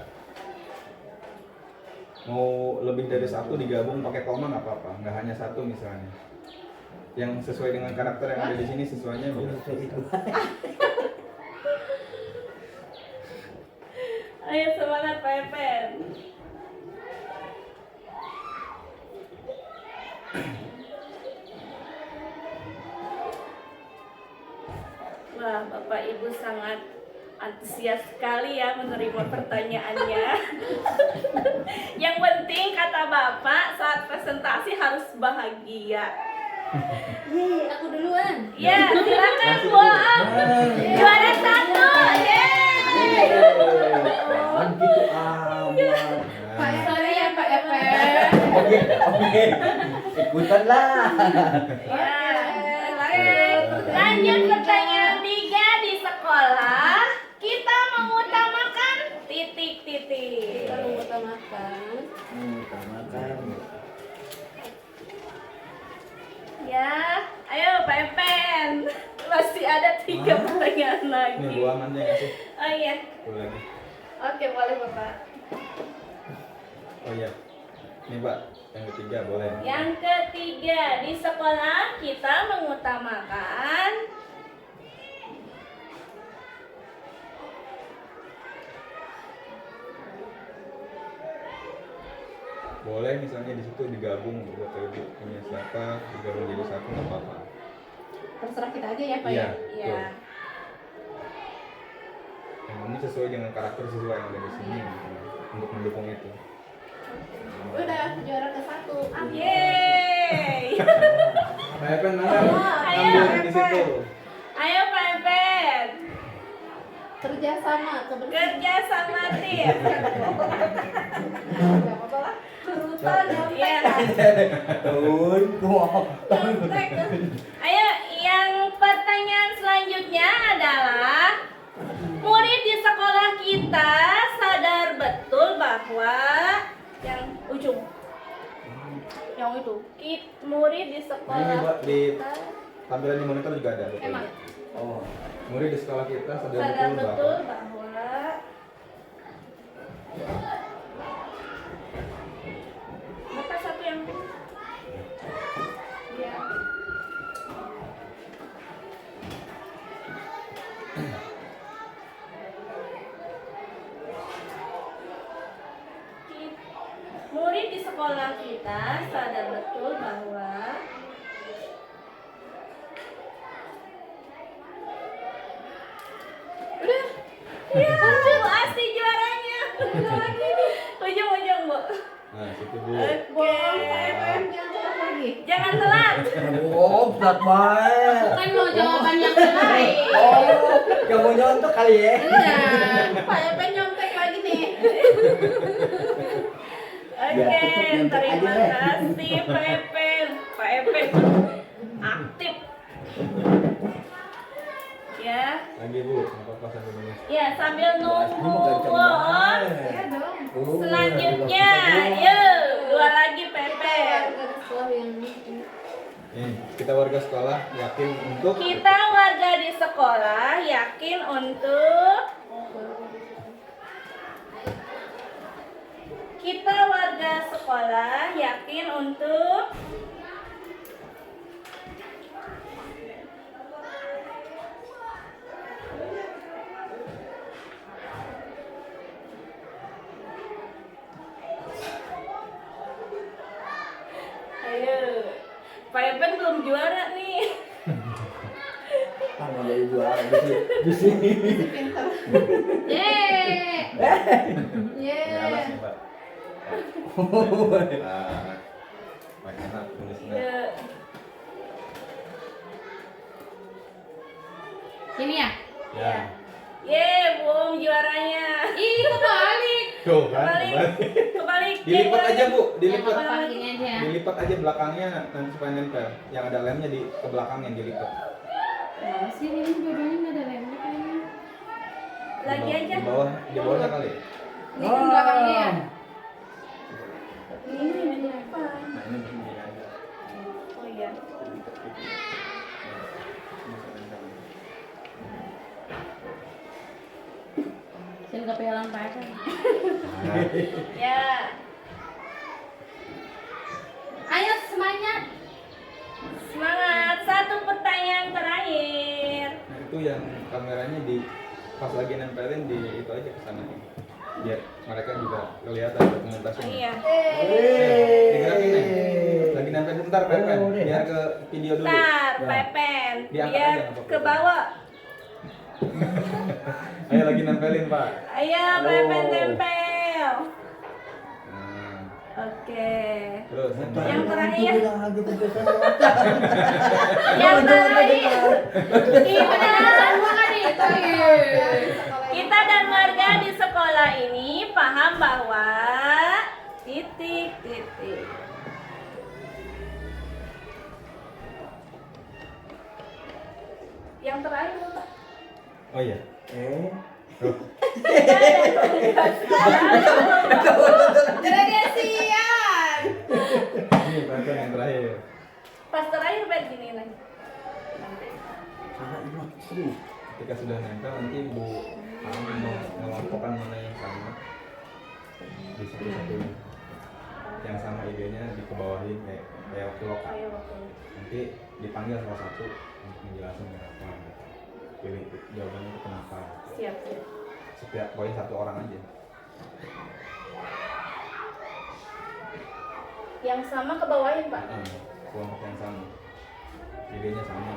Mau lebih dari satu digabung pakai koma nggak apa-apa, nggak hanya satu misalnya. Yang sesuai dengan karakter yang ada di sini sesuainya bisa. ayo semangat Pak Epen. Wah, Bapak Ibu sangat antusias sekali ya menerima pertanyaannya. Yang penting kata Bapak saat presentasi harus bahagia. Yeay, aku duluan. Ya, silakan Bu Om. Juara 1. Yeay. Pak, sorry ya Pak Epen. Oke, ikutan lah. Ya, baik. Lanjut pertanyaan 3. Di sekolah kita mengutamakan titik-titik. Kita mengutamakan. Ya, ayo Pak Epen. Masih ada 3 pertanyaan Ini lagi. buangannya ngasih. Oh iya. Tuh lagi. Oke, boleh Bapak. Oh iya. Ini Pak, yang ketiga boleh. Yang ketiga, di sekolah kita mengutamakan Boleh misalnya di situ digabung Bapak Ibu punya siapa, digabung jadi satu nggak apa-apa. Terserah kita aja ya Pak Iya. ya. ya. Yang ini sesuai dengan karakter siswa yang ada di sini gitu, untuk mendukung itu. Udah juara ke-1. Yeay. Pak Epen mana? Ayo, Ambil di Epen. situ. Ayo Pak Epen. Kerjasama kebersihan. Kerja sama tim. Enggak apa-apa lah. Turutan Iya. Turun, kok. Ayo yang pertama pertanyaan selanjutnya adalah murid di sekolah kita sadar betul bahwa yang ujung yang itu murid di Ini sekolah buat di kita tampilan di monitor juga ada. Emang. Oh, murid di sekolah kita sadar sadar betul betul bahwa bahwa maka satu yang ya murid di sekolah kita sadar betul bahwa udah ya Bu Asti juaranya ujung Bu. nah situ Bu. Jangan telat. Oh, berat banget. Kan mau jawaban yang lain. Oh, kamu nyontok kali ya? Iya. Pak Epen nyontek lagi nih. Oke, tutup nyontek terima aja, kasih Pak Epen. Pak Epen aktif. Ya, Lagi Bu, nggak apa-apa sambil nunggu. ya sambil nunggu banget. Iya dong. selanjutnya, yuk dua lagi Pepen. Sekolah yang Kita warga sekolah yakin untuk Kita warga di sekolah yakin untuk Kita warga sekolah yakin untuk Ayo, Pak Epen belum juara nih. Kamu jadi juara di sini. pintar. Yeay. ya alas nih Pak. Nah, Pak enak tulisnya. Yuk. Ini ya? Ya. Ye, belum juaranya. Ih, kebalik. Tuh kan, Kebalik. kembali. Kebalik. Dilipat Ye, aja Bu, Ya, dilipat. nggak apa-apa, gini aja. Dilipat aja belakangnya nanti supaya nempel. Yang ada lemnya di ke belakangnya dilipat. Nah, sih ini dua-duanya nggak ada lemnya kayaknya. Lagi aja. Di bawahnya kali. Ini kan belakangnya ya? Ini di depan. Nah ini begini aja. Oh iya. Sini kepelan Pak Epen. Ya. Ayo semuanya. Semangat. Satu pertanyaan terakhir. Nah itu yang kameranya di pas lagi nempelin di itu aja ke sana. Biar mereka juga kelihatan Oh dokumentasinya. iya. Digerakin nih. Lagi nempel bentar Pepen, biar ke video dulu. Bentar, Pepen. Diangkat Biar aja, nggak apa-apa. ke bawah. Ayo lagi nempelin Pak. Ayo, Pepen tempel. Nah, Oke. terus Yang terakhir. Lagi penjelasan. Yang terakhir. Kita semua kan itu. Kita dan warga di sekolah ini paham bahwa titik. Yang terakhir Pak. oh iya. Tuh. Gradasian. Ini Pepen yang terakhir. Pas terakhir Pak gini lagi. Ketika sudah nempel nanti Bu mau mengelompokkan mana yang sama di satu-satu yang sama idenya dikebawahin kayak waktu lokal. Ayo, oke. Nanti dipanggil salah satu untuk menjelaskan kenapa pilih jawabannya itu kenapa. Siap. Setiap poin satu orang aja. Yang sama ke bawahin Pak. Kelompok yang sama idenya sama.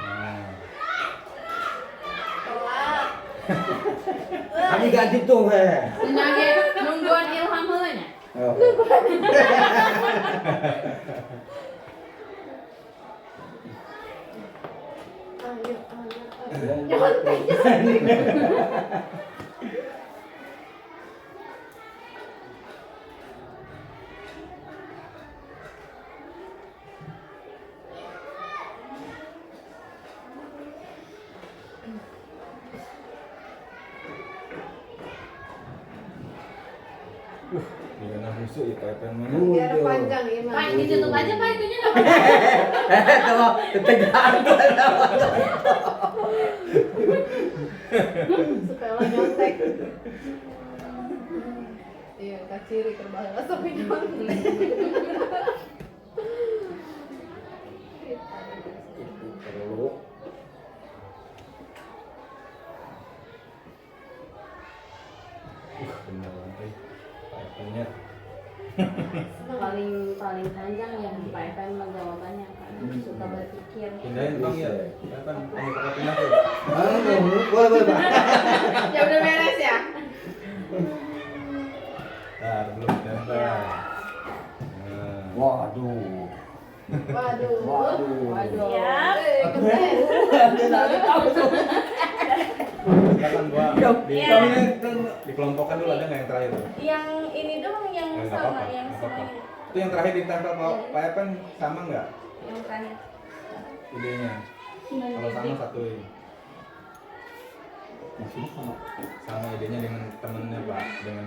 Nah, Telat. Kami ganti tuh, Nage nungguan ilham heulanya. Oh. Jangan musuh ya Pak Epen mah. Biar panjang ya, Pak, Mas. ditutup aja Pak, itunya nggak Tuh, ketegangan. Supaya lo nyontek. Iya, kaciri terbalik langsung nyontek. Perlu. Bener banget. Pak Epennya. paling panjang yang Pak Epen mah jawabannya kan suka berpikir. Pindahin Bang ya. Pak Epen hanya pakai pindah tuh. Boleh Pak. Ya udah beres ya. Nah, belum nempel. Ya. Nah. Waduh. Waduh. Waduh. Siap. Keren. Silakan gua Iya. dikelompokkan dulu ada nggak yang terakhir tuh? Yang ini doang yang Nggak sama, apa-apa, yang nggak apa-apa. semuanya. Itu yang terakhir ditempel Pak Epen sama nggak Yang terakhir. idenya? Kalau sama satuin. Maksudnya sama. Sama idenya dengan temennya Pak, dengan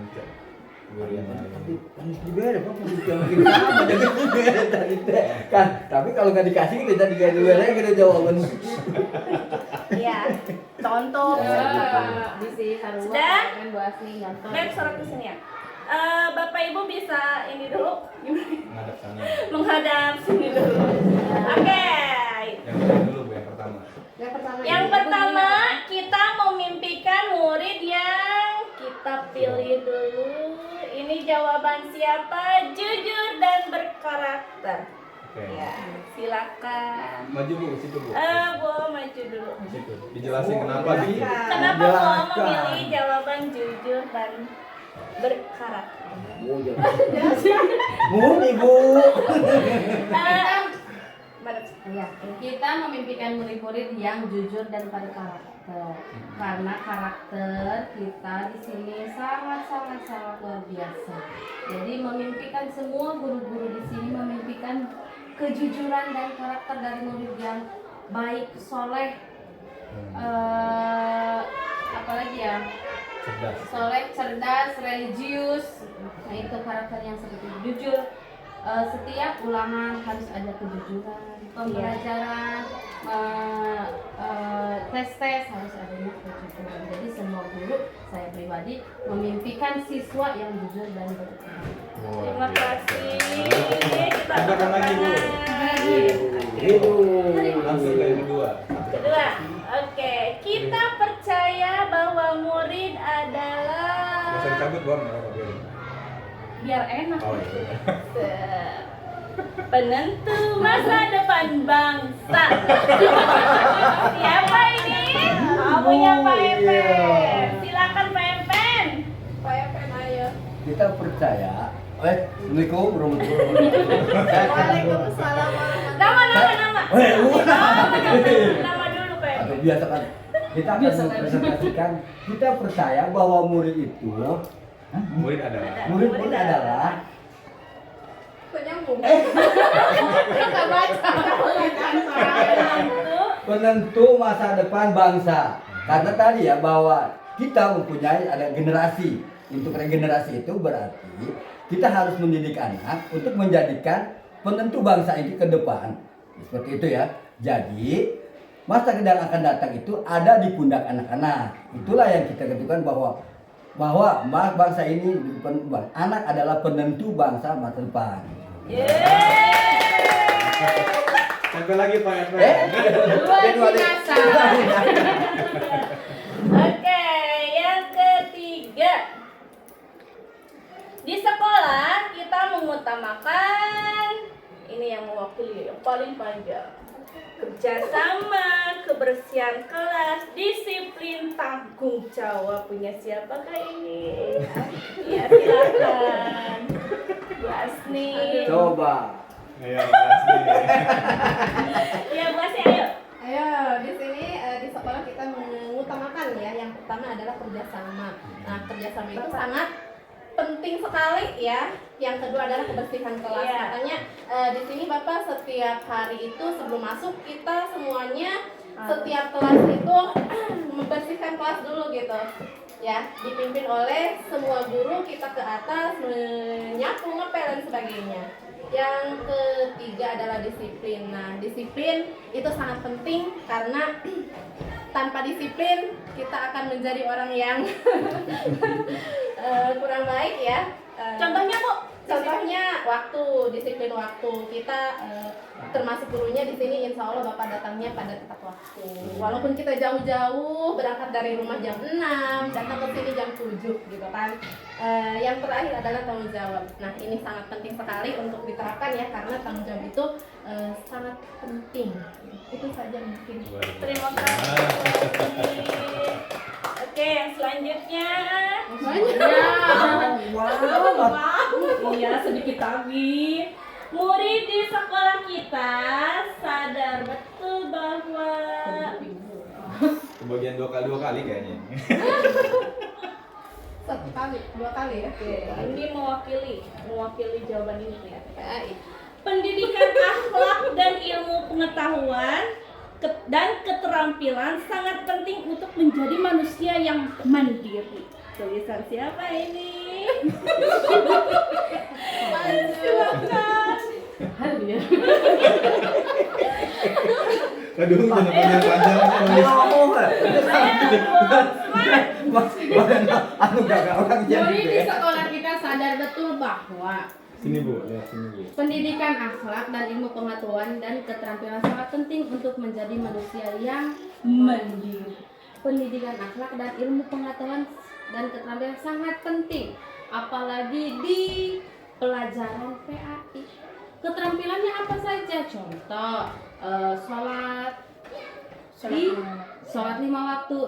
guru yang lain. Panis juga ada Pak, pembuktian lagi sama jadi tadi teh. Kan, tapi kalau nggak dikasih kita juga dulu aja kita jawaban. Iya. Contoh. Di sini harus Sudah? kan buat nih nyontek. Baik, sorot ke sini ya. Bapak Ibu bisa ini dulu Menghadap sana. menghadap sini dulu. Oke. Yang terakhir dulu Bu, yang pertama. Yang pertama kita memimpikan murid yang kita pilih dulu. Ini jawaban siapa? Jujur dan berkarakter. Oke. Ya, silakan. Maju Bu, ke situ Bu. Bu maju dulu. Ke situ. Dijelasin kenapa sih? Kenapa Bu Jelaskan. memilih jawaban jujur dan berkarakter? Murni Bu. Madam. Ya, kita memimpikan murid-murid yang jujur dan berkarakter. Karena karakter kita di sini sangat luar biasa. Jadi memimpikan semua guru-guru di sini memimpikan kejujuran dan karakter dari murid yang baik, soleh, apalagi ya, Cerdas. soleh, cerdas, religius. Nah itu karakter yang seperti itu. Jujur. Setiap ulangan harus ada kejujuran, pembelajaran, tes harus adanya kejujuran. Jadi semua guru, saya pribadi memimpikan siswa yang jujur dan berkarakter. Terima kasih. Kita Silakan lagi Bu. Langsung ke yang kedua. Kedua, oke. Kita percaya bahwa murid Nggak adalah usah dicabut Bang, nggak apa-apa biarin. Biar enak. Oh iya. penentu masa depan bangsa. Siapa ini? Kamunya Pak Epen. Silakan Pak Epen. Pak Epen ayo. Kita percaya. Assalamualaikum warahmatullahi wabarakatuh. Waalaikumsalam warahmatullahi Nama. Nama dulu Pak Atau Epen. biasa kan kita akan mempresentasikan, kita percaya bahwa murid itu Murid adalah murid adalah Kok nyambung? Kita baca. Penentu. penentu masa depan bangsa. Karena tadi ya bahwa kita mempunyai ada generasi. Untuk regenerasi itu berarti kita harus mendidik anak untuk menjadikan penentu bangsa itu ke depan. Seperti itu ya. Jadi masa yang akan datang itu ada di pundak anak-anak. Itulah yang kita katakan bahwa bangsa ini anak adalah penentu bangsa masa depan. Sampai lagi Pak Epen. Luar biasa. Oke, yang ketiga. Di sekolah kita mengutamakan ini yang mewakili yang paling panjang. Kerjasama, kebersihan kelas, disiplin, tanggung jawab. Punya siapakah ini? Ya silakan. Bu Asni. Coba. Iya, makasih. Ya Bu Asni, ayo. Ayo, di sini di sekolah kita mengutamakan ya. Yang pertama adalah kerjasama. Nah, kerjasama itu sangat penting sekali ya. Yang kedua adalah kebersihan kelas. Iya. Makanya di sini Bapak setiap hari itu sebelum masuk kita semuanya setiap kelas itu membersihkan kelas dulu gitu. ya, dipimpin oleh semua guru, kita ke atas menyapu, ngepel dan sebagainya. Yang ketiga adalah disiplin. Nah, disiplin itu sangat penting karena tanpa disiplin kita akan menjadi orang yang kurang baik ya. Contohnya Bu? Contohnya waktu, disiplin waktu. Kita termasuk gurunya di sini, insya Allah Bapak datangnya pada tepat waktu. Walaupun kita jauh-jauh berangkat dari rumah jam 6, datang ke sini jam 7 gitu kan. Yang terakhir adalah tanggung jawab. Nah, ini sangat penting sekali untuk diterapkan ya, karena tanggung jawab itu sangat penting. Itu saja mungkin. Terima kasih. Oke, yang selanjutnya. Iya, sedikit lagi. Murid di sekolah kita sadar betul bahwa Kebagian dua kali kayaknya. Satu kali, 2 kali ya. ini mewakili jawaban ini ya. Pendidikan akhlak dan ilmu pengetahuan dan keterampilan sangat penting untuk menjadi manusia yang mandiri. Tulisan siapa ini? Silakan. Aduh, jangan panjang-panjang nulis. Anu gak orang jadi Murid di sekolah kita sadar betul bahwa Sini Bu, lihat sini Bu. pendidikan akhlak dan ilmu pengetahuan dan keterampilan sangat penting untuk menjadi manusia yang mandiri. Pendidikan akhlak dan ilmu pengetahuan dan keterampilan sangat penting, apalagi di pelajaran PAI. Keterampilannya apa saja? Contoh, sholat 5 waktu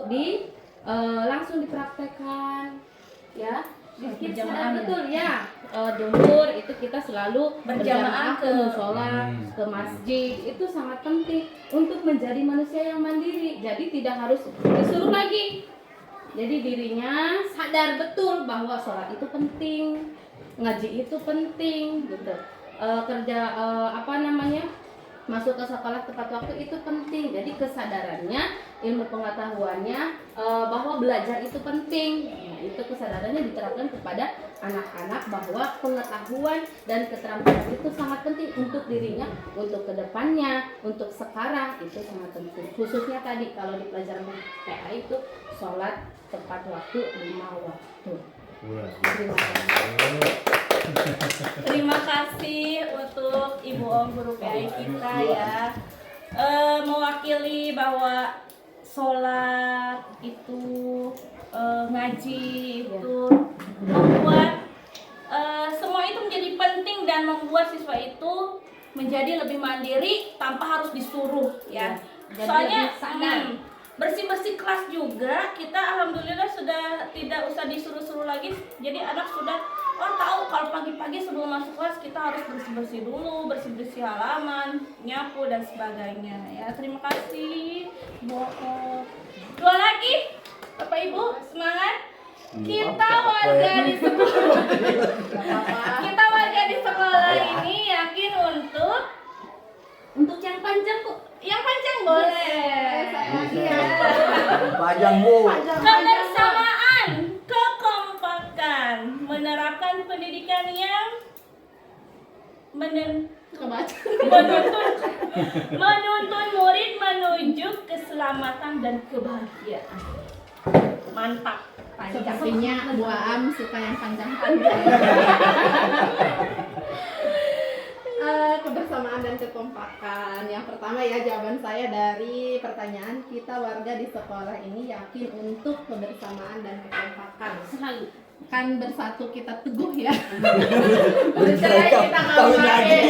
langsung dipraktekkan, ya. Kita sadar betul ya, duhur itu kita selalu berjamaah ke musola, ke masjid. Itu sangat penting untuk menjadi manusia yang mandiri. Jadi tidak harus disuruh lagi. Jadi dirinya sadar betul bahwa sholat itu penting, ngaji itu penting, gitu. Masuk ke sekolah tepat waktu itu penting. Jadi kesadarannya, ilmu pengetahuannya bahwa belajar itu penting. Nah, itu kesadarannya diterapkan kepada anak-anak bahwa pengetahuan dan keterampilan itu sangat penting untuk dirinya, untuk kedepannya, untuk sekarang itu sangat penting. Khususnya tadi kalau di pelajaran PA itu sholat tepat waktu 5 waktu. Terima kasih. Terima kasih untuk Ibu Om Guru PAI kita ya, mewakili bahwa sholat itu, ngaji itu membuat semua itu menjadi penting dan membuat siswa itu menjadi lebih mandiri tanpa harus disuruh ya. Soalnya bersih-bersih kelas juga kita alhamdulillah sudah tidak usah disuruh-suruh lagi. Jadi anak sudah tahu kalau pagi-pagi sebelum masuk kelas kita harus bersih-bersih dulu, bersih-bersih halaman, nyapu dan sebagainya ya. Terima kasih. Dua lagi Bapak Ibu, semangat. Kita warga di sekolah ini yakin untuk yang panjang Bu. Yang panjang boleh. Panjang Bu. Kebersamaan, kekompakan, menerapkan pendidikan yang menuntun murid menuju keselamatan dan kebahagiaan. Mantap. Sepertinya Bu Am suka yang panjang-panjang. Kebersamaan dan kekompakan. Yang pertama ya, jawaban saya dari pertanyaan, kita warga di sekolah ini yakin untuk kebersamaan dan kekompakan. Selalu. Kan bersatu kita teguh ya. Bercerai kita tahun lagi.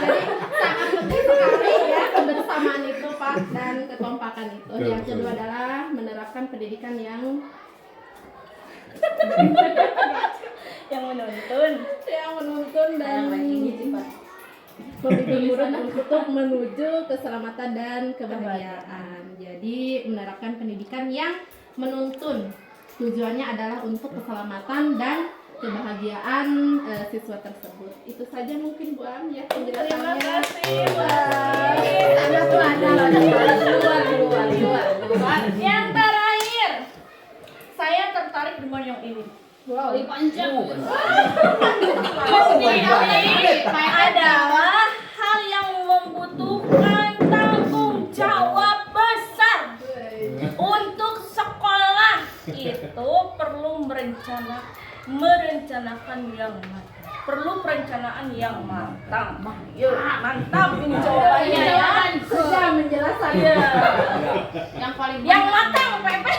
Jadi sangat penting sekali ya kebersamaan itu Pak, dan kekompakan itu. Yang kedua adalah menerapkan pendidikan yang menuntun dan membimbing murid untuk menuju keselamatan dan kebahagiaan. Jadi menerapkan pendidikan yang menuntun, tujuannya adalah untuk keselamatan dan kebahagiaan siswa tersebut. Itu saja mungkin Bu Am ya Terima penjelasannya. kasih Bu. Ada luar. Yang terakhir, Wow, panjang. Ini adalah hal yang membutuhkan tanggung jawab besar. Untuk sekolah itu perlu merencanakan yang matang. Perlu perencanaan yang matang. Yuk, mantap ini jawabannya ya. Sudah menjelaskan. Iya. Yang paling Yang matang, Pepe.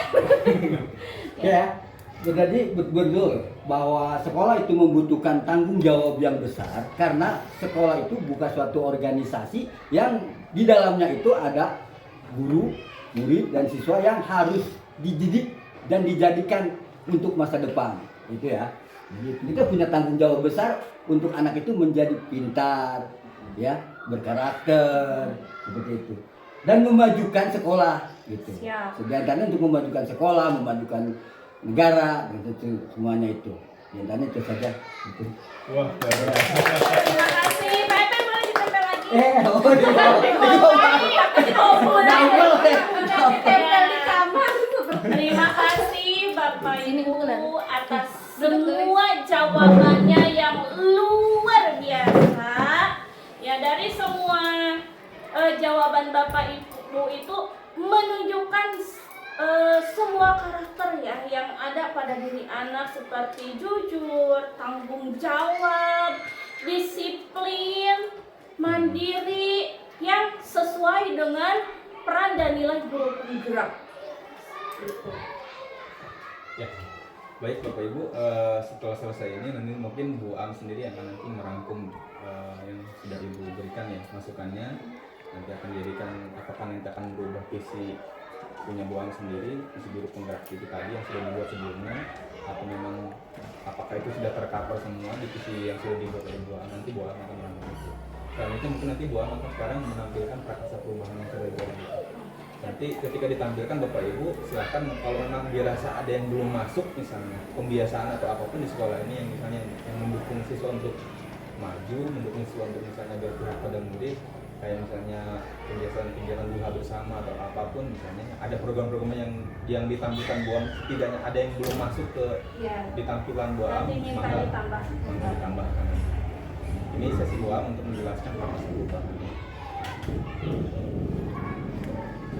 Ya, jadi betul bahwa sekolah itu membutuhkan tanggung jawab yang besar karena sekolah itu bukan suatu organisasi yang di dalamnya itu ada guru, murid dan siswa yang harus dididik dan dijadikan untuk masa depan, itu ya. Jadi kita punya tanggung jawab besar untuk anak itu menjadi pintar, ya, berkarakter, seperti itu, dan memajukan sekolah, gitu. Siap. Sebenarnya untuk memajukan sekolah, memajukan negara, gitu, semuanya itu. Sebenarnya itu saja. Gitu. Wah, Terima kasih. Pepe boleh ditempel lagi. Tempel di kamar. Terima kasih Bapak Ini Ibu bulan. atas semua jawabannya yang luar biasa. Ya, dari semua jawaban Bapak Ibu itu menunjukkan semua karakter ya yang ada pada diri anak seperti jujur, tanggung jawab, disiplin, mandiri yang sesuai dengan peran dan nilai guru penggerak. Gitu. Ya, baik Bapak Ibu, setelah selesai ini nanti mungkin Bu Am sendiri akan nanti merangkum yang sudah Ibu berikan ya masukannya. Nanti akan dijadikan apakah nanti akan berubah visi punya Bu Am sendiri, visi guru penggerak itu tadi yang sudah dibuat sebelumnya, atau memang apakah itu sudah tercover semua di visi yang sudah dibuat oleh Bu Am. Nanti Bu Am akan merangkum itu. Selain itu mungkin nanti Bu Am akan sekarang menampilkan prakarsa perubahan yang sudah dibuat. Nanti ketika ditampilkan Bapak Ibu silakan kalau memang dirasa ada yang belum masuk misalnya pembiasaan atau apapun di sekolah ini yang misalnya yang mendukung siswa untuk maju, mendukung siswa untuk misalnya berpihak pada murid, kayak misalnya kegiatan duha bersama atau apapun misalnya ada program-program yang ditampilkan Bu Am setidaknya ada yang belum masuk ke Ya. di tampilan Bu Am, Nanti minta maka ditambah. ditambahkan. Ini sesi Bu Am untuk menjelaskan prakarsa perubahan.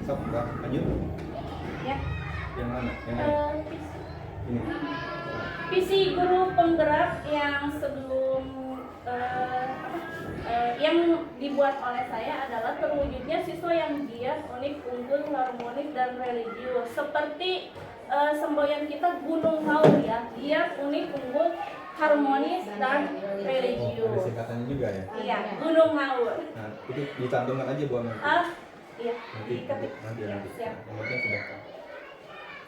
Sok, Mbak, lanjut. Ya. Yang mana? Yang mana? Ini. Visi guru penggerak yang sebelum yang dibuat oleh saya adalah terwujudnya siswa yang giat, unik, unggul, harmonis dan religius. Seperti semboyan kita Gunung Haur ya, giat, unik, unggul, harmonis dan Ada religius. singkatannya juga ya. Iya, Gunung Haur. Nah, itu dicantumkan aja Bu Am nanti. Iya, Nanti diketik. nanti Ya, nanti. siap. Yang penting sudah tahu.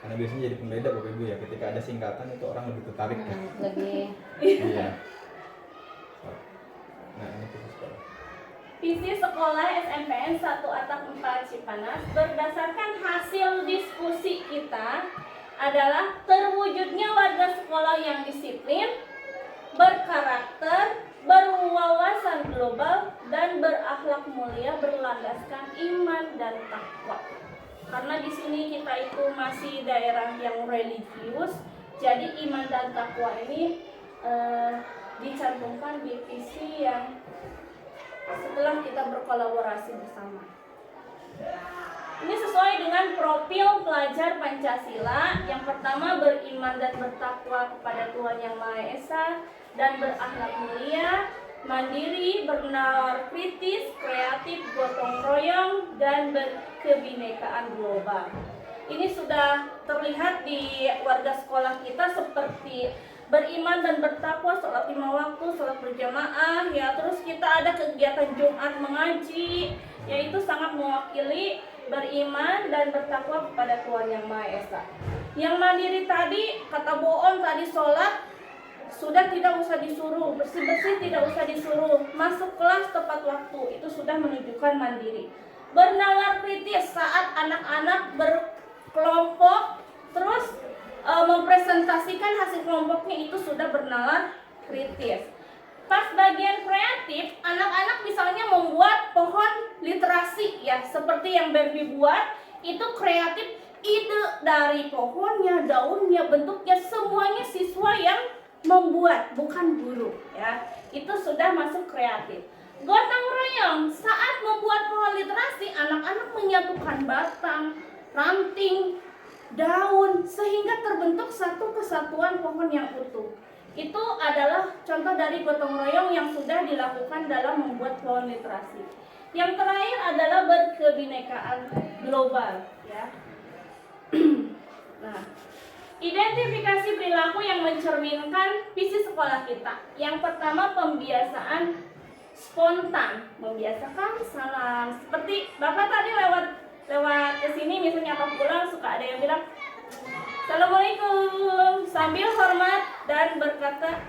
Karena biasanya jadi pembeda Bapak Ibu ya, ketika ada singkatan itu orang lebih tertarik ya. Lebih Iya. Nah, ini khusus sekolah. Visi sekolah SMPN 1 Atap 4 Cipanas berdasarkan hasil diskusi kita adalah terwujudnya warga sekolah yang disiplin, berkarakter, berwawasan global, dan berakhlak mulia berlandaskan iman dan takwa. Karena di sini kita itu masih daerah yang religius, jadi iman dan takwa ini dicantumkan di visi yang setelah kita berkolaborasi bersama. Ini sesuai dengan profil pelajar Pancasila. Yang pertama, beriman dan bertakwa kepada Tuhan Yang Maha Esa dan berakhlak mulia, mandiri, bernalar kritis, kreatif, gotong royong, dan berkebinekaan global. Ini sudah terlihat di warga sekolah kita seperti beriman dan bertakwa, sholat 5 waktu, sholat berjamaah, ya. Terus kita ada kegiatan Jumat mengaji, yaitu sangat mewakili beriman dan bertakwa kepada Tuhan Yang Maha Esa. Yang mandiri tadi, kata Boon tadi sholat, sudah tidak usah disuruh, bersih-bersih tidak usah disuruh, masuk kelas tepat waktu, itu sudah menunjukkan mandiri. Bernalar kritis saat anak-anak berkelompok, terus mempresentasikan hasil kelompoknya itu sudah bernalar kritis. Pas bagian kreatif, anak-anak misalnya membuat pohon literasi ya, seperti yang Barbie buat, itu kreatif ide dari pohonnya, daunnya, bentuknya, semuanya siswa yang membuat, bukan guru ya. Itu sudah masuk kreatif. Gotong royong, saat membuat pohon literasi, anak-anak menyatukan batang, ranting, daun, sehingga terbentuk satu kesatuan pohon yang utuh. Itu adalah contoh dari gotong royong yang sudah dilakukan dalam membuat pohon literasi. Yang terakhir adalah berkebinekaan global ya. Nah, identifikasi perilaku yang mencerminkan visi sekolah kita. Yang pertama, pembiasaan spontan, membiasakan salam. Seperti Bapak tadi lewat ke sini misalnya atau pulang suka ada yang bilang Assalamualaikum sambil hormat dan berkata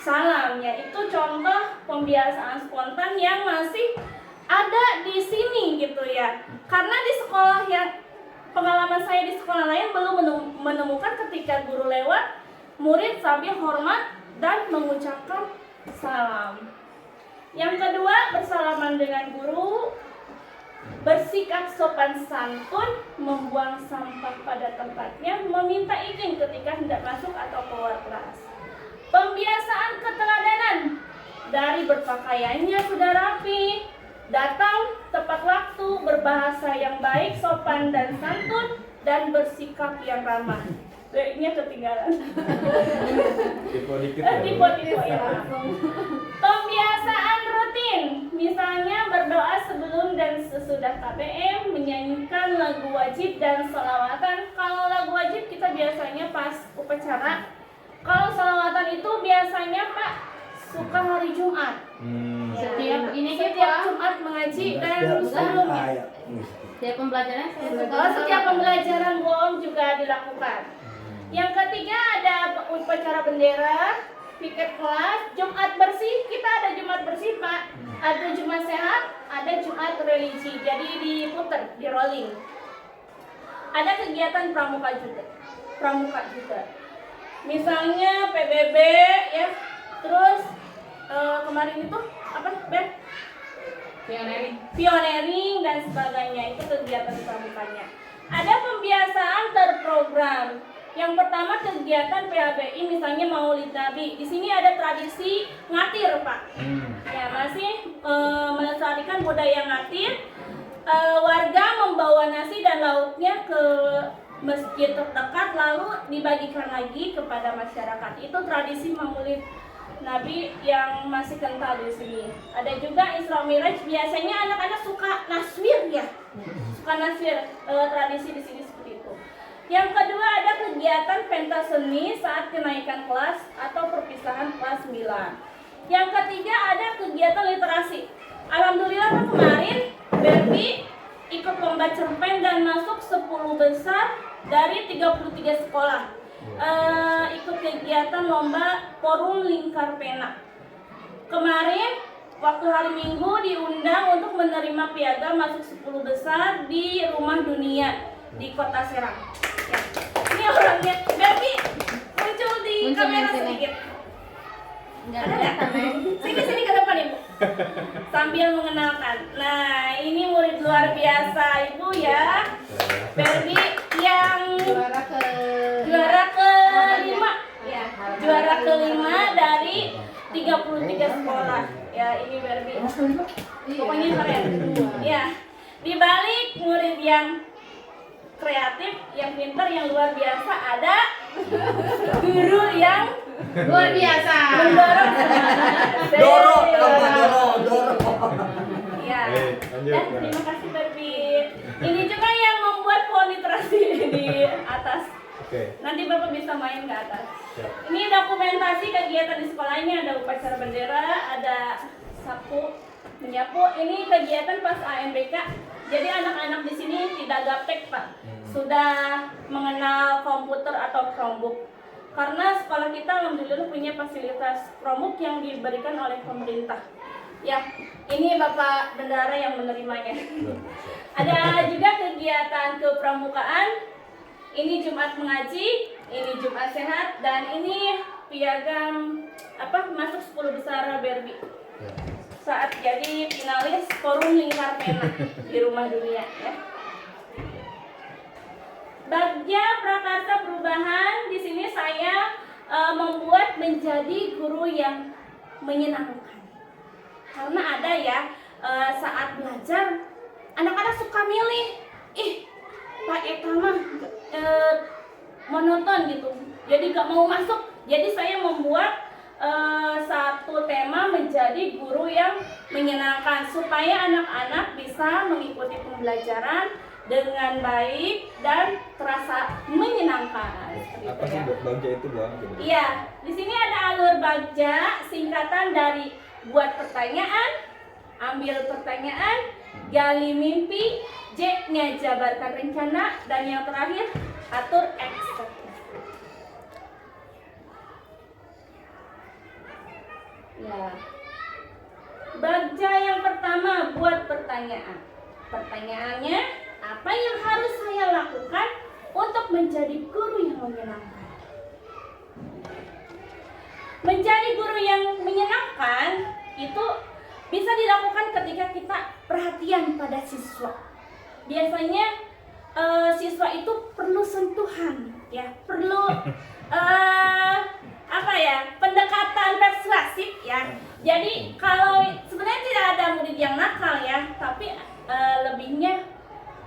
salam, ya itu contoh pembiasaan spontan yang masih ada di sini gitu ya. Karena di sekolah yang pengalaman saya di sekolah lain belum menemukan ketika guru lewat murid sambil hormat dan mengucapkan salam. Yang kedua, bersalaman dengan guru, bersikap sopan santun, membuang sampah pada tempatnya, meminta izin ketika hendak masuk atau keluar kelas. Pembiasaan keteladanan, dari berpakaiannya sudah rapi, datang tepat waktu, berbahasa yang baik, sopan dan santun, dan bersikap yang ramah. Ini ketinggalan. Tipe ya. Tipe ya. Pembiasaan rutin, misalnya berdoa sebelum dan sesudah KBM, menyanyikan lagu wajib dan sholawatan. Kalau lagu wajib kita biasanya pas upacara. Kalau sholawatan itu biasanya Pak suka hari Jumat. Setiap Jumat mengaji dan sebelumnya. Setiap pembelajaran saya suka. Setiap pembelajaran bohong juga dilakukan. Yang ketiga ada upacara bendera, piket kelas, Jumat bersih. Kita ada Jumat bersih Pak, ada Jumat sehat, ada Jumat religi. Jadi diputer, di rolling. Ada kegiatan pramuka juga. Misalnya PBB ya, terus kemarin itu apa Ben? Pioneering dan sebagainya, itu kegiatan pramukanya. Ada pembiasaan terprogram. Yang pertama kegiatan PABI, misalnya Maulid Nabi. Di sini ada tradisi ngatir, Pak. Ya, masih melestarikan budaya ngatir. Warga membawa nasi dan lauknya ke masjid terdekat lalu dibagikan lagi kepada masyarakat. Itu tradisi Maulid Nabi yang masih kental di sini. Ada juga Isra Miraj, biasanya anak-anak suka naswir ya. Suka naswir, tradisi di sini seperti itu. Yang kedua ada kegiatan pentas seni saat kenaikan kelas atau perpisahan kelas 9. Yang ketiga ada kegiatan literasi. Alhamdulillah Pak, kemarin Berbi ikut lomba cerpen dan masuk 10 besar dari 33 sekolah. Ikut kegiatan lomba forum lingkar pena. Kemarin waktu hari Minggu diundang untuk menerima piagam masuk 10 besar di Rumah Dunia di Kota Serang. Ya. Ini orangnya, Berbi muncul di kamera sedikit. Ada nggak? Sini ke depan Ibu. Sambil mengenalkan. Nah, ini murid luar biasa Ibu ya. Berbi yang juara ke-5. Ya, juara ke-5 dari 33 sekolah. Ya, ini Berbi. Pokoknya keren. Ya. Di balik murid yang kreatif, yang pintar, yang luar biasa, ada guru yang luar biasa mendorong dorong. Ya. Terima kasih Berbi. Ini juga yang membuat pohon literasi di atas. Nanti Bapak bisa main ke atas. Ini dokumentasi kegiatan di sekolah ini, ada upacara bendera, ada sapu menyapu. Ini kegiatan pas AMBK. Jadi anak-anak di sini tidak gaptek Pak, sudah mengenal komputer atau Chromebook. Karena sekolah kita alhamdulillah punya fasilitas Chromebook yang diberikan oleh pemerintah. Ya, ini Bapak Bendara yang menerimanya. Ada juga kegiatan kepramukaan. Ini Jumat mengaji, ini Jumat sehat, dan ini piagam masuk 10 besar Berbi. Saat jadi finalis forum lingkar pena di Rumah Dunia ya. Bagja Prakarsa Perubahan, di sini saya membuat menjadi guru yang menyenangkan. Karena ada ya saat belajar anak-anak suka milih, Pak Eta mah monoton gitu, jadi gak mau masuk. Jadi saya membuat satu tema menjadi guru yang menyenangkan supaya anak-anak bisa mengikuti pembelajaran dengan baik dan terasa menyenangkan. Apa sih Bagja itu, Bang? Iya, di sini ada alur Bagja, singkatan dari buat pertanyaan, ambil pertanyaan, gali mimpi, J-nya jabarkan rencana, dan yang terakhir atur eksekusi. Ya. Bagja yang pertama buat pertanyaan. Pertanyaannya, apa yang harus saya lakukan untuk menjadi guru yang menyenangkan? Menjadi guru yang menyenangkan itu bisa dilakukan ketika kita perhatian pada siswa. Biasanya siswa itu perlu sentuhan, ya, perlu pendekatan persuasif, ya. Jadi kalau sebenarnya tidak ada murid yang nakal ya, tapi lebihnya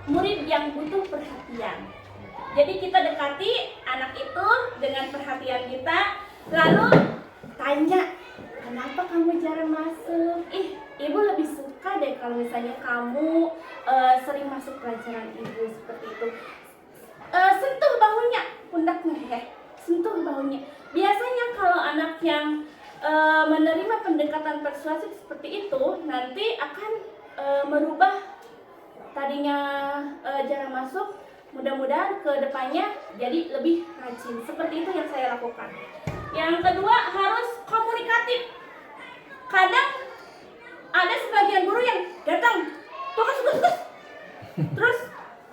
murid yang butuh perhatian. Jadi kita dekati anak itu dengan perhatian kita, lalu tanya, kenapa kamu jarang masuk? Ibu lebih suka deh kalau misalnya kamu sering masuk pelajaran ibu, seperti itu. Sentuh bahunya, pundaknya ya, sentuh bahunya. Biasanya kalau anak yang menerima pendekatan persuasif seperti itu, nanti akan merubah tadinya jarang masuk, mudah-mudahan ke depannya jadi lebih rajin. Seperti itu yang saya lakukan. Yang kedua, harus komunikatif. Kadang ada sebagian guru yang datang, tugas, terus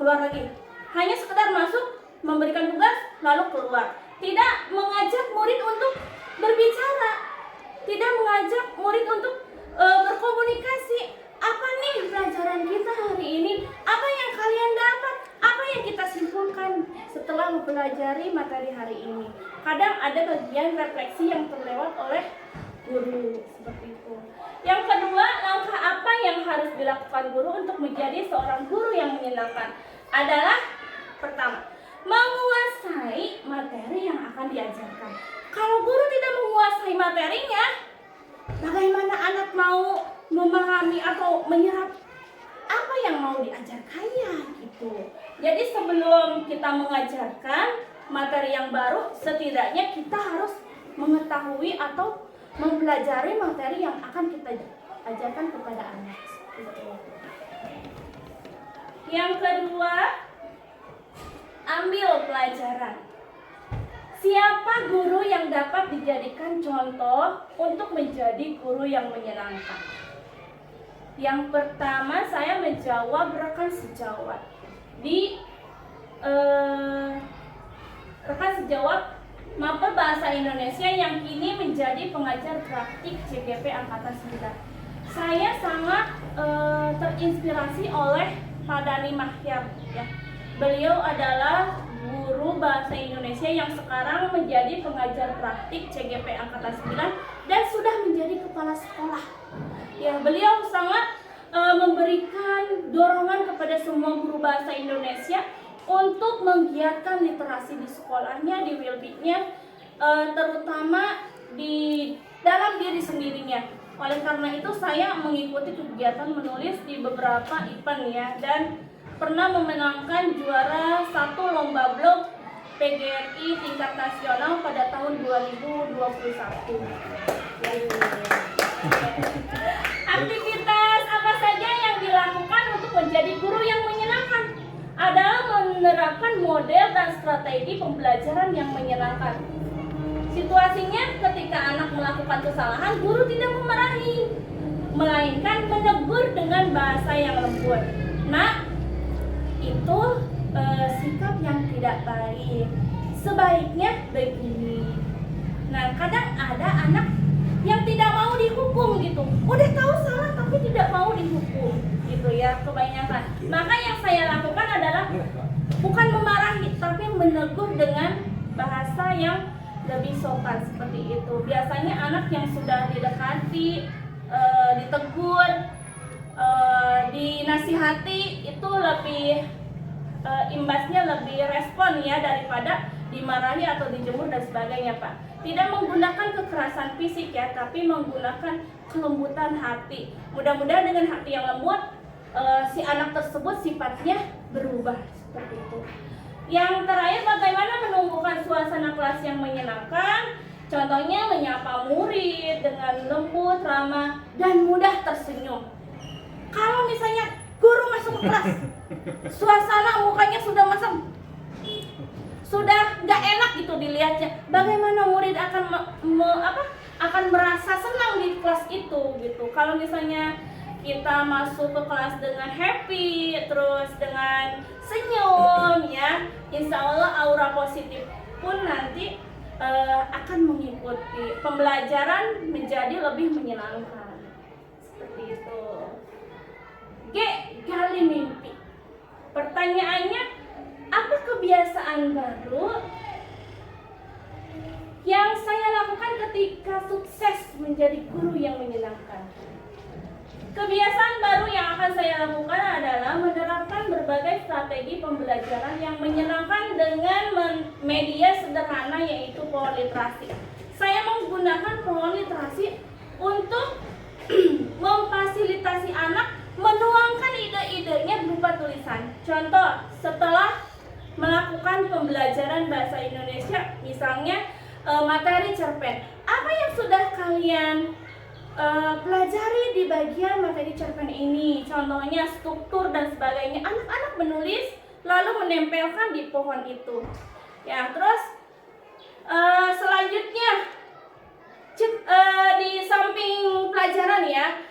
keluar lagi. Hanya sekedar masuk, memberikan tugas, lalu keluar. Tidak mengajak murid untuk berbicara, tidak mengajak murid untuk berkomunikasi. Apa nih pelajaran kita hari ini? Apa yang kalian dapat? Apa yang kita simpulkan setelah mempelajari materi hari ini? Kadang ada bagian refleksi yang terlewat oleh guru, seperti itu. Yang kedua, langkah apa yang harus dilakukan guru untuk menjadi seorang guru yang menyenangkan adalah pertama, menguasai materi yang akan diajarkan. Kalau guru tidak menguasai materinya, bagaimana anak mau memahami atau menyerap apa yang mau diajarkannya gitu. Jadi sebelum kita mengajarkan materi yang baru, setidaknya kita harus mengetahui atau mempelajari materi yang akan kita ajarkan kepada anak. Yang kedua, ambil pelajaran. Siapa guru yang dapat dijadikan contoh untuk menjadi guru yang menyenangkan? Yang pertama, saya menjawab rekan sejawat di rekan sejawat Mapel Bahasa Indonesia yang kini menjadi pengajar praktik CGP Angkatan 9. Saya sangat terinspirasi oleh Pak Dani Mahyar, ya. Beliau adalah guru bahasa Indonesia yang sekarang menjadi pengajar praktik CGP Angkatan 9 dan sudah menjadi kepala sekolah. Ya, beliau sangat memberikan dorongan kepada semua guru bahasa Indonesia untuk menggiatkan literasi di sekolahnya, di Wilbitnya, terutama di dalam diri sendirinya. Oleh karena itu saya mengikuti kegiatan menulis di beberapa event ya, dan pernah memenangkan juara 1 lomba blog PGRI tingkat nasional pada tahun 2021. Aktivitas apa saja yang dilakukan untuk menjadi guru yang menyenangkan adalah menerapkan model dan strategi pembelajaran yang menyenangkan. Situasinya ketika anak melakukan kesalahan, guru tidak memarahi, melainkan menegur dengan bahasa yang lembut. Nah, itu sikap yang tidak baik. Sebaiknya begini. Nah, kadang ada anak yang tidak mau dihukum gitu. Udah tahu salah tapi tidak mau dihukum gitu ya, kebanyakan. Maka yang saya lakukan adalah bukan memarahi tapi menegur dengan bahasa yang lebih sopan seperti itu. Biasanya anak yang sudah didekati, ditegur, dinasihati itu lebih imbasnya lebih respon ya daripada dimarahi atau dijemur dan sebagainya, Pak. Tidak menggunakan kekerasan fisik ya, tapi menggunakan kelembutan hati. Mudah-mudahan dengan hati yang lembut si anak tersebut sifatnya berubah seperti itu. Yang terakhir, bagaimana menumbuhkan suasana kelas yang menyenangkan? Contohnya menyapa murid dengan lembut, ramah, dan mudah tersenyum. Kalau misalnya guru masuk ke kelas, suasana mukanya sudah masam, sudah nggak enak gitu dilihatnya. Bagaimana murid akan akan merasa senang di kelas itu gitu. Kalau misalnya kita masuk ke kelas dengan happy, terus dengan senyum ya, insya Allah aura positif pun nanti akan mengikuti. Pembelajaran menjadi lebih menyenangkan. Seperti itu. G. Gali mimpi. Pertanyaannya, apa kebiasaan baru yang saya lakukan ketika sukses menjadi guru yang menyenangkan? Kebiasaan baru yang akan saya lakukan adalah menerapkan berbagai strategi pembelajaran yang menyenangkan dengan media sederhana yaitu pohon literasi. Saya menggunakan pohon literasi untuk memfasilitasi anak menuangkan ide-idenya berupa tulisan. Contoh, setelah melakukan pembelajaran bahasa Indonesia, misalnya materi cerpen, apa yang sudah kalian pelajari di bagian materi cerpen ini? Contohnya struktur dan sebagainya. Anak-anak menulis lalu menempelkan di pohon itu. Ya, terus selanjutnya di samping pelajaran ya,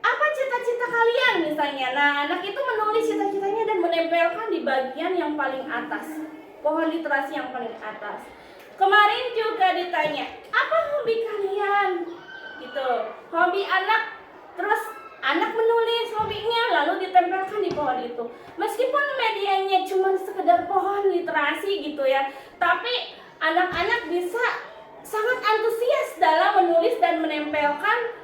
apa cita-cita kalian misalnya? Nah, anak itu menulis cita-citanya dan menempelkan di bagian yang paling atas, pohon literasi yang paling atas. Kemarin juga ditanya, apa hobi kalian? Gitu, hobi anak, terus anak menulis hobinya lalu ditempelkan di pohon itu. Meskipun medianya cuma sekedar pohon literasi gitu ya, tapi anak-anak bisa sangat antusias dalam menulis dan menempelkan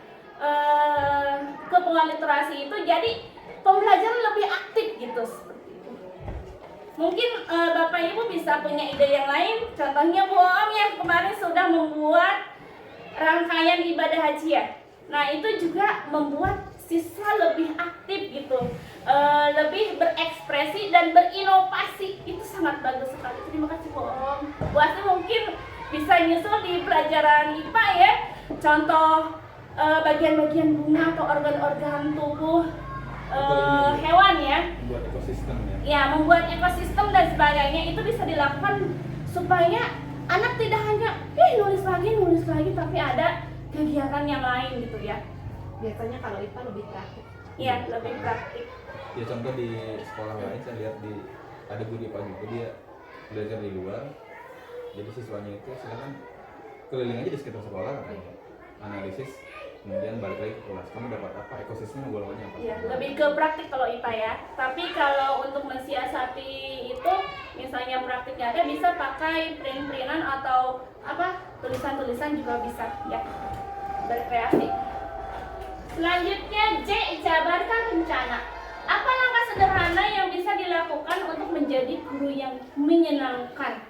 ke pohon literasi itu. Jadi pembelajaran lebih aktif gitu seperti itu. Mungkin Bapak Ibu bisa punya ide yang lain. Contohnya Bu Om yang kemarin sudah membuat rangkaian ibadah haji ya. Nah, itu juga membuat siswa lebih aktif gitu, lebih berekspresi dan berinovasi. Itu sangat bagus sekali. Terima kasih Bu Om. Bu Asti mungkin bisa nyusul di pelajaran IPA ya. Contoh bagian-bagian bunga atau organ-organ tubuh hewan ya. Membuat ekosistem ya. Ya, membuat ekosistem dan sebagainya itu bisa dilakukan supaya anak tidak hanya nulis lagi, tapi ada kegiatan yang lain gitu ya. Biasanya kalau IPA lebih praktik. Iya, lebih praktik. Ya contoh di sekolah lain saya lihat ada guru IPA juga, dia belajar di luar. Jadi siswanya itu silakan keliling aja di sekitar sekolah kan, analisis, kemudian balik lagi ke kelas. Kamu dapat apa? Ekosistemnya golongannya apa? Iya, lebih ke praktik kalau IPA ya. Tapi kalau untuk mensiasati itu, misalnya praktiknya ada, bisa pakai print-printan atau tulisan-tulisan juga bisa ya, berkreasi. Selanjutnya J, jabarkan rencana. Apa langkah sederhana yang bisa dilakukan untuk menjadi guru yang menyenangkan?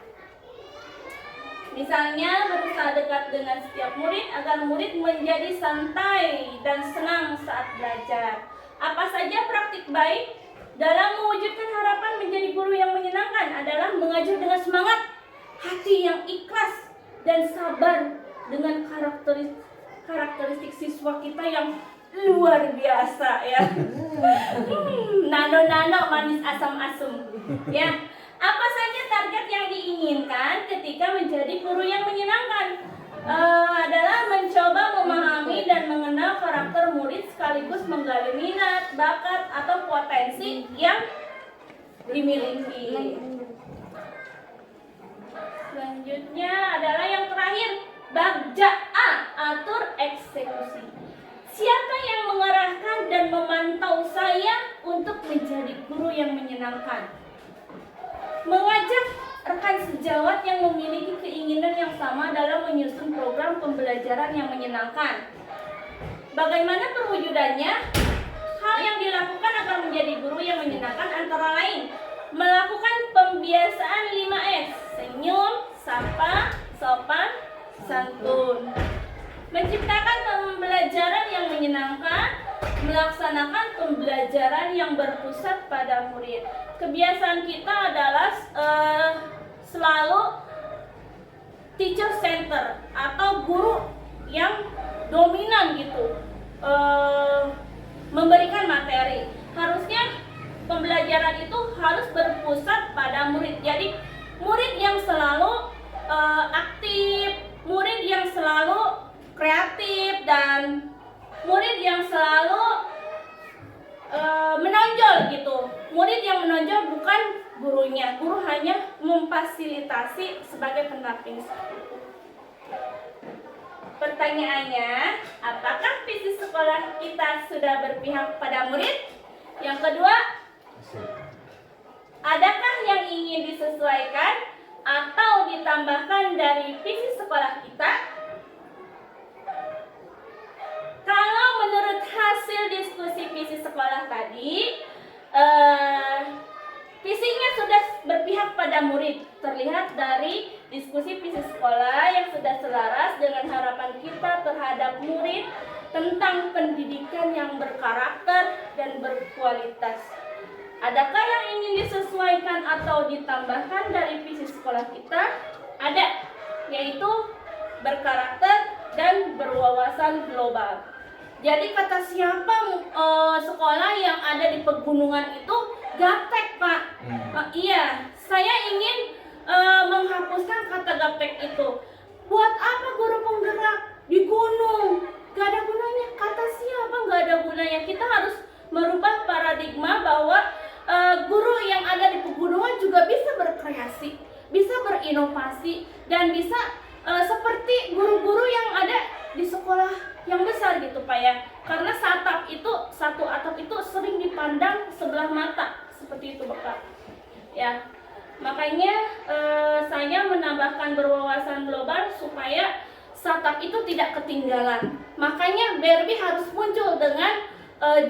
Misalnya berusaha dekat dengan setiap murid agar murid menjadi santai dan senang saat belajar. Apa saja praktik baik dalam mewujudkan harapan menjadi guru yang menyenangkan adalah mengajar dengan semangat, hati yang ikhlas, dan sabar dengan karakteristik siswa kita yang luar biasa ya. Nano-nano manis asam-asam ya. Apa saja target yang diinginkan ketika menjadi guru yang menyenangkan? Adalah mencoba memahami dan mengenal karakter murid sekaligus menggali minat, bakat, atau potensi yang dimiliki. Selanjutnya adalah yang terakhir, bagja A, atur eksekusi. Siapa yang mengarahkan dan memantau saya untuk menjadi guru yang menyenangkan? mengajak rekan sejawat yang memiliki keinginan yang sama dalam menyusun program pembelajaran yang menyenangkan. Bagaimana perwujudannya? Hal yang dilakukan agar menjadi guru yang menyenangkan antara lain melakukan pembiasaan 5S: senyum, sapa, sopan, santun. Menciptakan pembelajaran yang menyenangkan, melaksanakan pembelajaran yang berpusat pada murid. Kebiasaan kita adalah selalu teacher center atau guru yang dominan gitu, memberikan materi. Harusnya pembelajaran itu harus berpusat pada murid. Jadi murid yang selalu aktif, murid yang selalu kreatif, dan murid yang selalu menonjol gitu. Murid yang menonjol bukan gurunya. Guru hanya memfasilitasi sebagai pendamping. Pertanyaannya, apakah visi sekolah kita sudah berpihak pada murid? Yang kedua, adakah yang ingin disesuaikan atau ditambahkan dari visi sekolah kita? Kalau menurut hasil diskusi visi sekolah tadi, visinya sudah berpihak pada murid. Terlihat dari diskusi visi sekolah yang sudah selaras dengan harapan kita terhadap murid tentang pendidikan yang berkarakter dan berkualitas. Adakah yang ingin disesuaikan atau ditambahkan dari visi sekolah kita? Ada, yaitu berkarakter dan berwawasan global. Jadi kata siapa sekolah yang ada di pegunungan itu gaptek, Pak? Iya, saya ingin menghapuskan kata gaptek itu. Buat apa guru penggerak di gunung? Gak ada gunanya. Kata siapa gak ada gunanya? Kita harus merubah paradigma bahwa guru yang ada di pegunungan juga bisa berkreasi, bisa berinovasi, dan bisa seperti guru-guru yang ada di sekolah yang besar gitu, Pak ya. Karena satu atap itu sering dipandang sebelah mata, seperti itu, Bapak. Ya. Makanya saya menambahkan berwawasan global supaya satap itu tidak ketinggalan. Makanya Barbie harus muncul dengan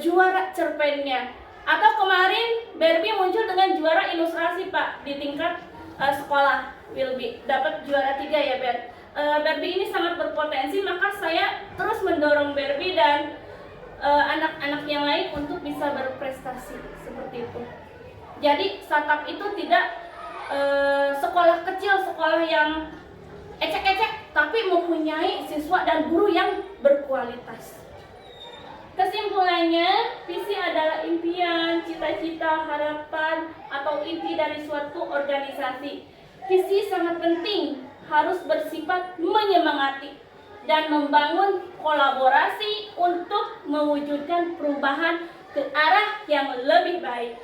juara cerpennya. Atau kemarin Barbie muncul dengan juara ilustrasi, Pak, di tingkat sekolah. Wilby dapat juara 3 ya, Barbie ini sangat berpotensi, maka saya terus mendorong Barbie dan anak-anak yang lain untuk bisa berprestasi seperti itu. Jadi satap itu tidak sekolah kecil, sekolah yang ecek-ecek, tapi mempunyai siswa dan guru yang berkualitas. Kesimpulannya, visi adalah impian, cita-cita, harapan, atau inti dari suatu organisasi. Visi sangat penting, harus bersifat menyemangati dan membangun kolaborasi untuk mewujudkan perubahan ke arah yang lebih baik.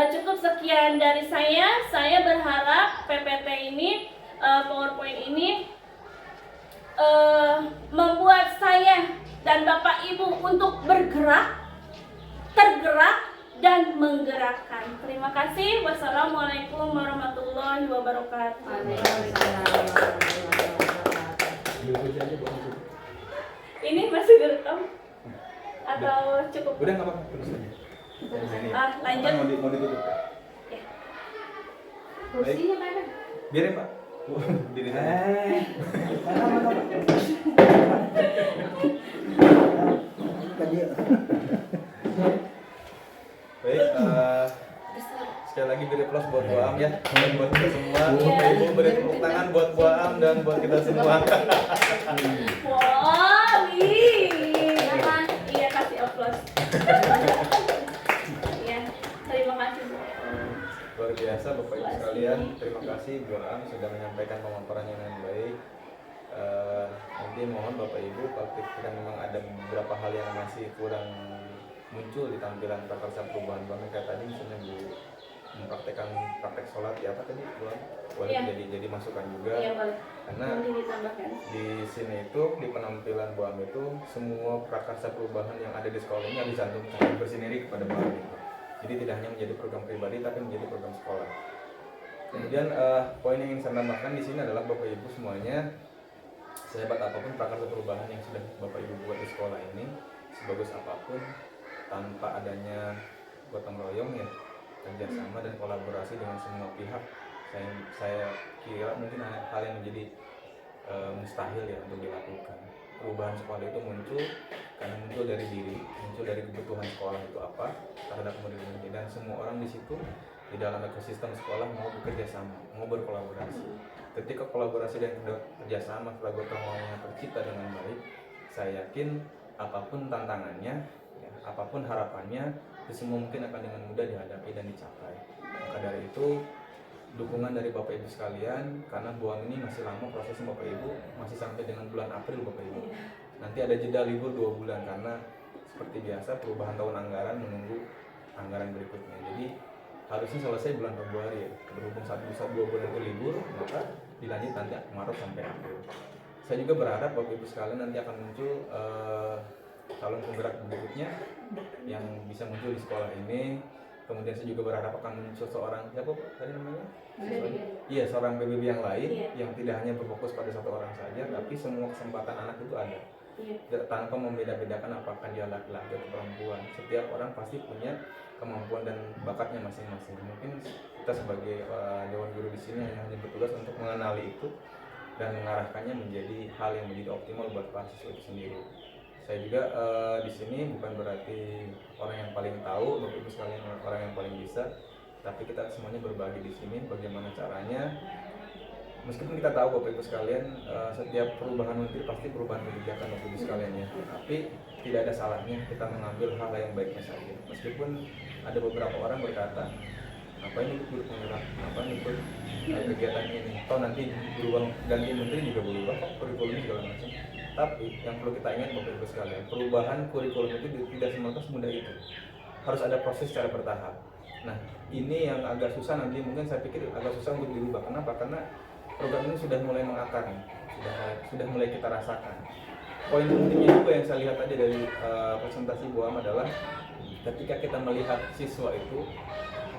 Cukup sekian dari saya. Saya berharap PPT ini, PowerPoint ini membuat saya dan Bapak Ibu untuk bergerak, tergerak, dan menggerakkan. Terima kasih. Wassalamualaikum warahmatullahi wabarakatuh. Ini masih direkam atau cukup? Udah nggak apa-apa, terus aja. Lanjut. Mau ditutup. Ya. Kursinya mana? Biarin, Pak. Diri sana. Baik, sekali lagi beri aplaus buat Bu Am ya, dan buat kita semua. Bapak Ibu beri tepuk tangan buat Bu Am dan buat kita semua. Wow, iya, kasih aplaus. Iya, terima kasih Bu. Luar biasa Bapak Ibu sekalian, terima kasih Bu Am sudah menyampaikan pemaparannya dengan baik. Nanti mohon Bapak Ibu kalau kita memang ada beberapa hal yang masih kurang muncul di tampilan prakarsa perubahan bank kayak tadi, misalnya Bu mempraktekkan praktek sholat ya apa tadi Bu Am? Boleh Iya. jadi masukan juga. Iya, boleh. Karena Nanti ditambahkan. di sini itu di penampilan Bu Am itu semua prakarsa perubahan yang ada di sekolah ini harus dicantumkan bersinergi kepada Bu Am. Jadi tidak hanya menjadi program pribadi tapi menjadi program sekolah. Kemudian poin yang ingin saya tambahkan di sini adalah Bapak Ibu semuanya, sehebat apapun prakarsa perubahan yang sudah Bapak Ibu buat di sekolah ini, sebagus apapun, tanpa adanya gotong royong ya, kerjasama dan kolaborasi dengan semua pihak, saya kira mungkin hal yang menjadi mustahil ya untuk dilakukan. Perubahan sekolah itu muncul karena muncul dari diri, muncul dari kebutuhan sekolah itu apa terhadap murid-murid ini, dan semua orang di situ di dalam ekosistem sekolah mau bekerja sama, mau berkolaborasi. Ketika kolaborasi dan kerjasama setelah gotong royongnya tercipta dengan baik, saya yakin apapun tantangannya, ya, apapun harapannya, itu semua mungkin akan dengan mudah dihadapi dan dicapai. Maka dari itu, dukungan dari Bapak Ibu sekalian, karena BUAM ini masih lama prosesnya Bapak Ibu, masih sampai dengan bulan April Bapak Ibu. Nanti ada jeda libur 2 bulan karena seperti biasa perubahan tahun anggaran menunggu anggaran berikutnya. Jadi harusnya selesai bulan Februari ya. Berhubung 1-2 bulan itu libur, maka dilanjut nanti Maret sampai April. Saya juga berharap Bapak Ibu sekalian nanti akan muncul calon penggerak berikutnya yang bisa muncul di sekolah ini. Kemudian saya juga berharap akan muncul seorang, siapa tadi namanya? Iya, seorang BBB yang lain yang tidak hanya berfokus pada satu orang saja, tapi semua kesempatan anak itu ada. Tanpa membeda-bedakan apakah dia laki-laki atau perempuan. Setiap orang pasti punya kemampuan dan bakatnya masing-masing. Mungkin kita sebagai dewan guru di sini hanya bertugas untuk mengenali itu dan mengarahkannya menjadi hal yang menjadi optimal buat para siswa itu sendiri. Saya juga di sini bukan berarti orang yang paling tahu, Bapak Ibu sekalian orang yang paling bisa, tapi kita semuanya berbagi di sini bagaimana caranya. Meskipun kita tahu Bapak Ibu sekalian, setiap perubahan menteri pasti perubahan kebijakan Bapak Ibu sekalian ya, tapi tidak ada salahnya kita mengambil hal yang baiknya saja. Meskipun ada beberapa orang berkata, ngapain ikut guru penggerak, ngapain ikut kegiatan ini, atau nanti berubah ganti menteri juga berubah kok kurikulum segala macam. Tapi yang perlu kita ingat Bapak Ibu sekalian, perubahan kurikulum itu tidak semudah itu. Harus ada proses secara bertahap. Nah, ini yang agak susah nanti, mungkin saya pikir agak susah untuk dirubah. Kenapa? Karena program ini sudah mulai mengakar nih, sudah mulai kita rasakan. Poin pentingnya juga yang saya lihat tadi dari presentasi BUAM adalah ketika kita melihat siswa itu,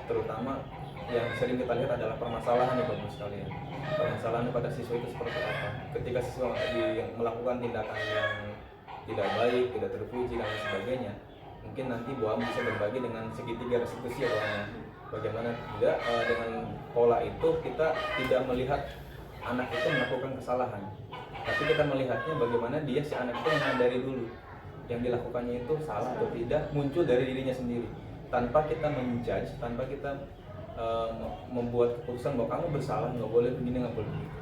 terutama yang sering kita lihat adalah permasalahan nih Bapak sekalian. Permasalahan pada siswa itu seperti apa? Ketika siswa melakukan tindakan yang tidak baik, tidak terpuji dan lain sebagainya, mungkin nanti BUAM bisa berbagi dengan segitiga restitusi awalnya. Bagaimana tidak dengan pola itu kita tidak melihat anak itu melakukan kesalahan, tapi kita melihatnya bagaimana dia si anak itu menyadari dulu yang dilakukannya itu salah atau tidak, muncul dari dirinya sendiri tanpa kita menjudge, tanpa kita membuat keputusan bahwa kamu bersalah, nggak boleh begini, nggak boleh begitu.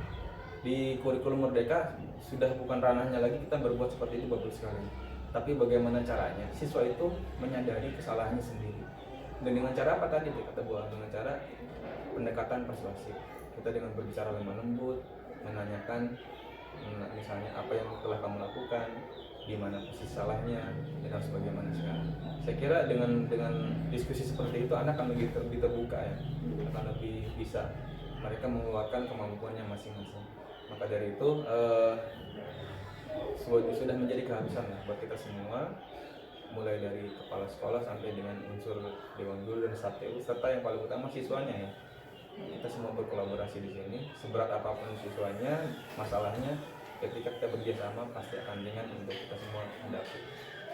Di kurikulum Merdeka sudah bukan ranahnya lagi kita berbuat seperti itu Bapak sekalian, tapi bagaimana caranya siswa itu menyadari kesalahannya sendiri. Dan dengan cara apa tadi kata Bu? Dengan cara pendekatan persuasif. Kita dengan berbicara lemah lembut, menanyakan misalnya apa yang telah kamu lakukan, di mana posisi salahnya, dan harus bagaimana sekarang. Saya kira dengan diskusi seperti itu anak akan lebih terbuka ya, akan lebih bisa mereka mengeluarkan kemampuannya masing-masing. Maka dari itu sudah menjadi keharusan lah buat kita semua, mulai dari kepala sekolah sampai dengan unsur dewan guru dan SATU, serta yang paling utama siswanya ya. Kita semua berkolaborasi di sini, seberat apapun siswanya, masalahnya, ketika kita bekerjasama pasti akan ringan untuk kita semua hadapi.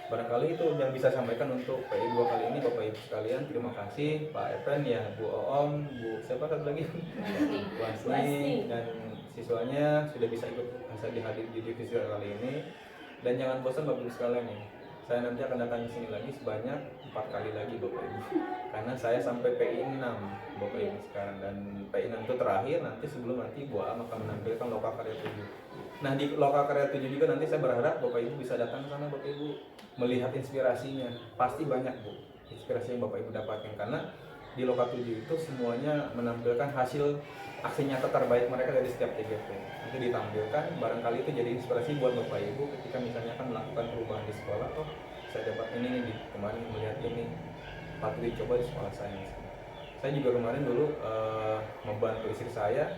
Barangkali itu yang bisa sampaikan untuk PI 2 kali ini Bapak Ibu sekalian. Terima kasih Pak Evan ya, Bu Oom, Bu siapa satu lagi? Bu Asni dan siswanya sudah bisa dihadir di divisi kali ini. Dan jangan bosan Bapak Ibu sekalian ya. Saya nanti akan datang ke sini lagi sebanyak 4 kali lagi Bapak Ibu. Karena saya sampai PI 6 Bapak Ibu sekarang, dan PI 6 itu terakhir, nanti sebelum nanti Bu Am akan menampilkan Loka Karya 7. Nah di Loka Karya 7 juga nanti saya berharap Bapak Ibu bisa datang ke sana Bapak Ibu, melihat inspirasinya. Pasti banyak Bu inspirasi yang Bapak Ibu dapatkan, karena di Loka 7 itu semuanya menampilkan hasil aksi nyata terbaik mereka dari setiap TGP. Itu ditampilkan, barangkali itu jadi inspirasi buat Bapak Ibu ketika misalnya akan melakukan perubahan di sekolah. Oh, saya dapat ini nih, kemarin melihat ini, patut dicoba di sekolah saya misalnya. Saya juga kemarin dulu membantu istri saya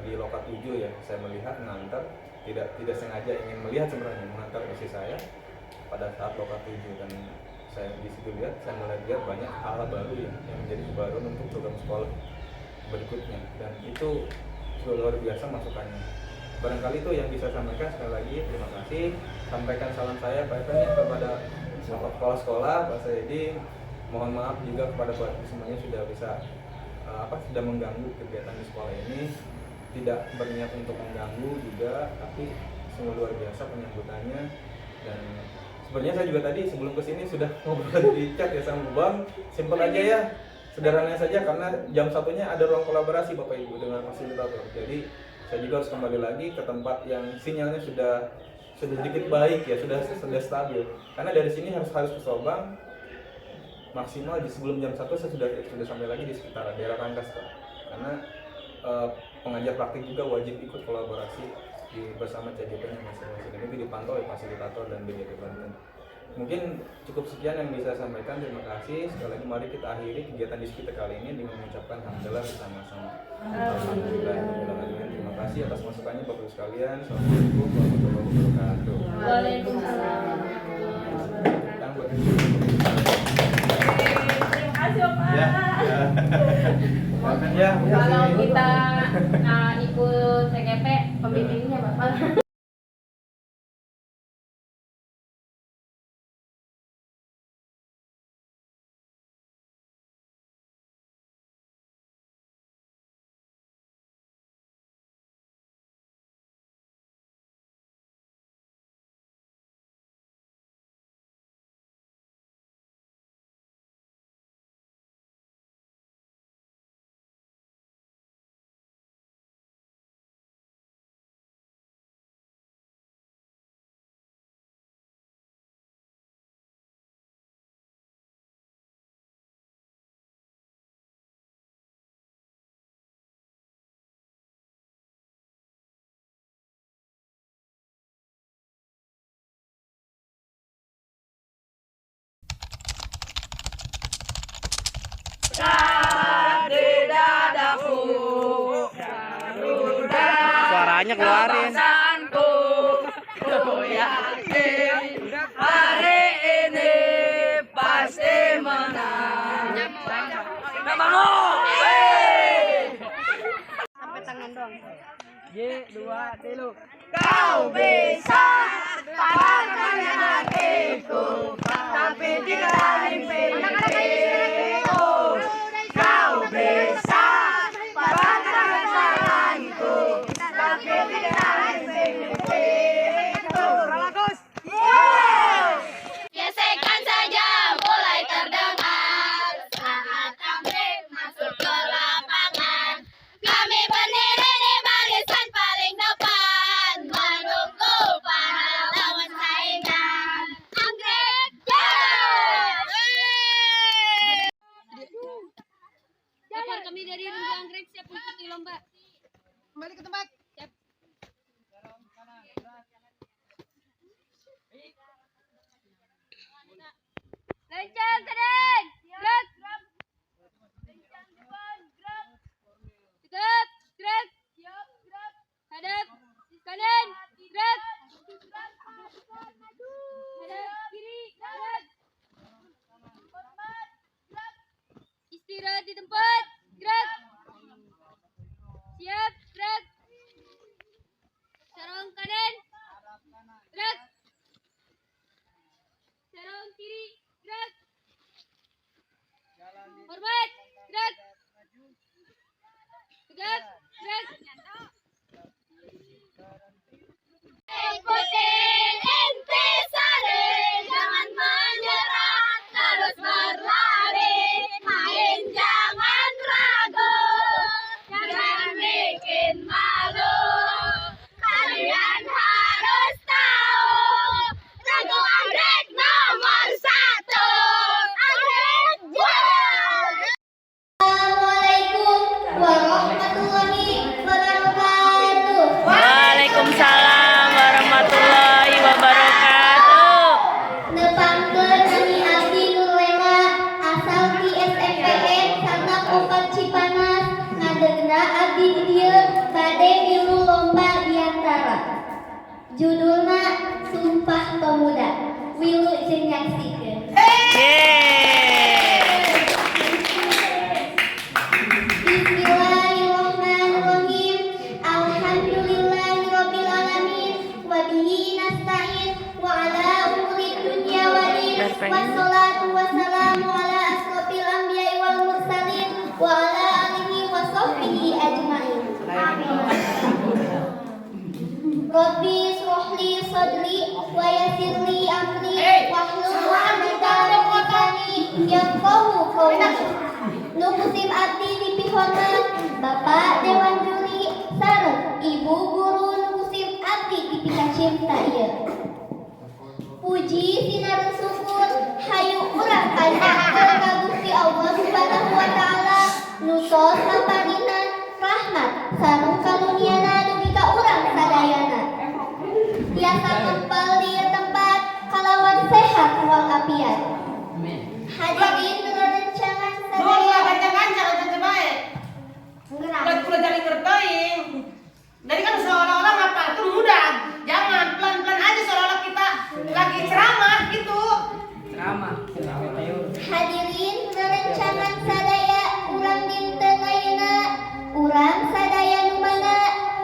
di Loka 7 ya. Saya melihat mengantar, tidak sengaja ingin melihat sebenarnya mengantar istri saya pada saat Loka 7, dan saya di situ lihat, saya melihat banyak hal baru yang menjadi kebaruan untuk program sekolah. berikutnya, dan itu sudah luar biasa masukannya. Barangkali itu yang bisa saya sampaikan. Sekali lagi terima kasih, sampaikan salam saya Pak Evan ya kepada sekolah-sekolah, Pak Saidi. Mohon maaf juga kepada Pak semuanya sudah bisa sudah mengganggu kegiatan di sekolah ini. Tidak berniat untuk mengganggu juga, tapi sungguh luar biasa penyambutannya. Dan sebenarnya saya juga tadi sebelum kesini sudah ngobrol di chat ya sama Bang, simpel aja ya, sederhana saja, karena jam satunya ada ruang kolaborasi Bapak Ibu dengan fasilitator. Jadi saya juga harus kembali lagi ke tempat yang sinyalnya sudah sedikit baik ya, sudah stabil. Karena dari sini harus ke Sobang maksimal di sebelum jam 1 saya sudah sampai lagi di sekitar daerah Rangkas Pak. Karena pengajar praktik juga wajib ikut kolaborasi bersama CJP-nya masing-masing. Ini dipantau oleh fasilitator dan BJP Banten. Mungkin cukup sekian yang bisa saya sampaikan. Terima kasih. Sekali lagi mari kita akhiri kegiatan diskusi kita kali ini dengan mengucapkan alhamdulillah bersama-sama. Alhamdulillah. Terima kasih atas masukannya Bapak Ibu sekalian. Assalamualaikum warahmatullahi wabarakatuh. Waalaikumsalam. Terima kasih Bapak. Ya. Kalau kita ikut CGP, pembimbingnya Bapak. Suaranya keluarin. Hari ini pasti menang. Sampai tangan doang. J2 tilu. Kau bisa patahkan hatiku, tapi tidak mimpiku. Kau bisa patahkan saranku, tapi tidak mimpiku. Gesekan saja mulai terdengar saat kami masuk ke lapangan. Kami berdiri di barisan paling depan, menunggu para lawan saingan. Anggrek jalan! Kapan kami dari Rumah Anggrek siap mengikuti lomba? Kembali ke tempat. Siap. Kencang kanan, gerak. Tegap, gerak. Hadap, kanan, gerak. Hadap, kiri, gerak. Istirahat di tempat, gerak. Siap, gerak. Sarung kanan, gerak. Sarung kiri, gerak. Hormat, gerak. Tegap, gerak. Ikutin intisari, jangan menyerah, terus berlari, main jangan ragu, jangan bikin malu. Kalian harus tahu, Ragu Anggrek nomor 1. Anggrek juara! Assalamualaikum warahmatullahi wabarakatuh. Waalaikumsalam warahmatullahi wabarakatuh. Nepangkeun Ani Abdi Nurlela asal di SMPN Santa Kupat Cipanas ngadegna abdi di dieu bade milu lomba diantara judulna Sumpah Pemuda. Wilu jeung nyaksikeun. Yeay. Bismillah. وعلى آله وصحبه أجمعين. ربي اشرح لي صدري ويسر لي أمري واحلل عقدة من لساني يفقهوا قولي. Nukusim abdi dipihormat Bapak Dewan Juri sareng Ibu Guru nukusim abdi dipika cinta ieu. Puji sinareun syukur hayu urang panjangkeun ka Gusti Allah Subhanahu wa taala nu tos ngaparingan rahmat sareng karunia-Na dugi ka urang sadayana. Tiasa kempel di tempat kalawan sehat walafiat. Hadirin rerencangan sadaya. Ganjang-ganjang aja cobae. Udah kudu jadi ngertiin. Jadi kan seolah-olah ngapal itu mudah. Jangan pelan-pelan aja seolah-olah kita lagi ceramah gitu. Ceramah. Hadirin rerencangan sadaya urang dinten ayeuna urang sadaya nu mana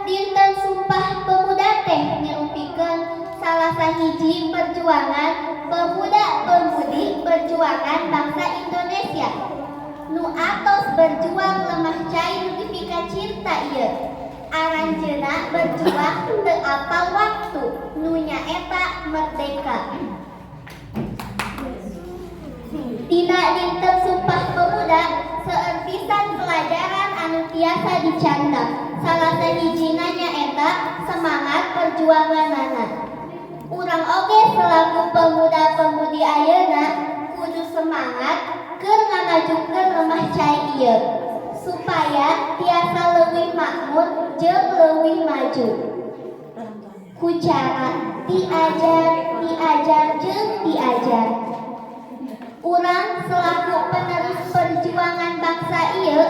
dinten Sumpah Pemuda teh nyerupikeun salah sahiji perjuangan pemuda-pemudi perjuangan bangsa Indonesia nu atos berjuang lemah cai nutifika cinta ieu. Aranjeuna berjuang teu apal waktu nu nyaeta merdeka. Dina dinten Sumpah Pemuda seueur pisan pelajaran anu tiasa dicandak. Salah sahijina nyaeta semangat perjuanganana. Urang oge selaku pemuda-pemudi ayeuna kudu semangat keur ngamajukeun lemah cai ieu supaya tiasa leuwih makmur jeung leuwih maju. Ku cara diajar jeung diajar. Urang selaku penerus perjuangan bangsa ieu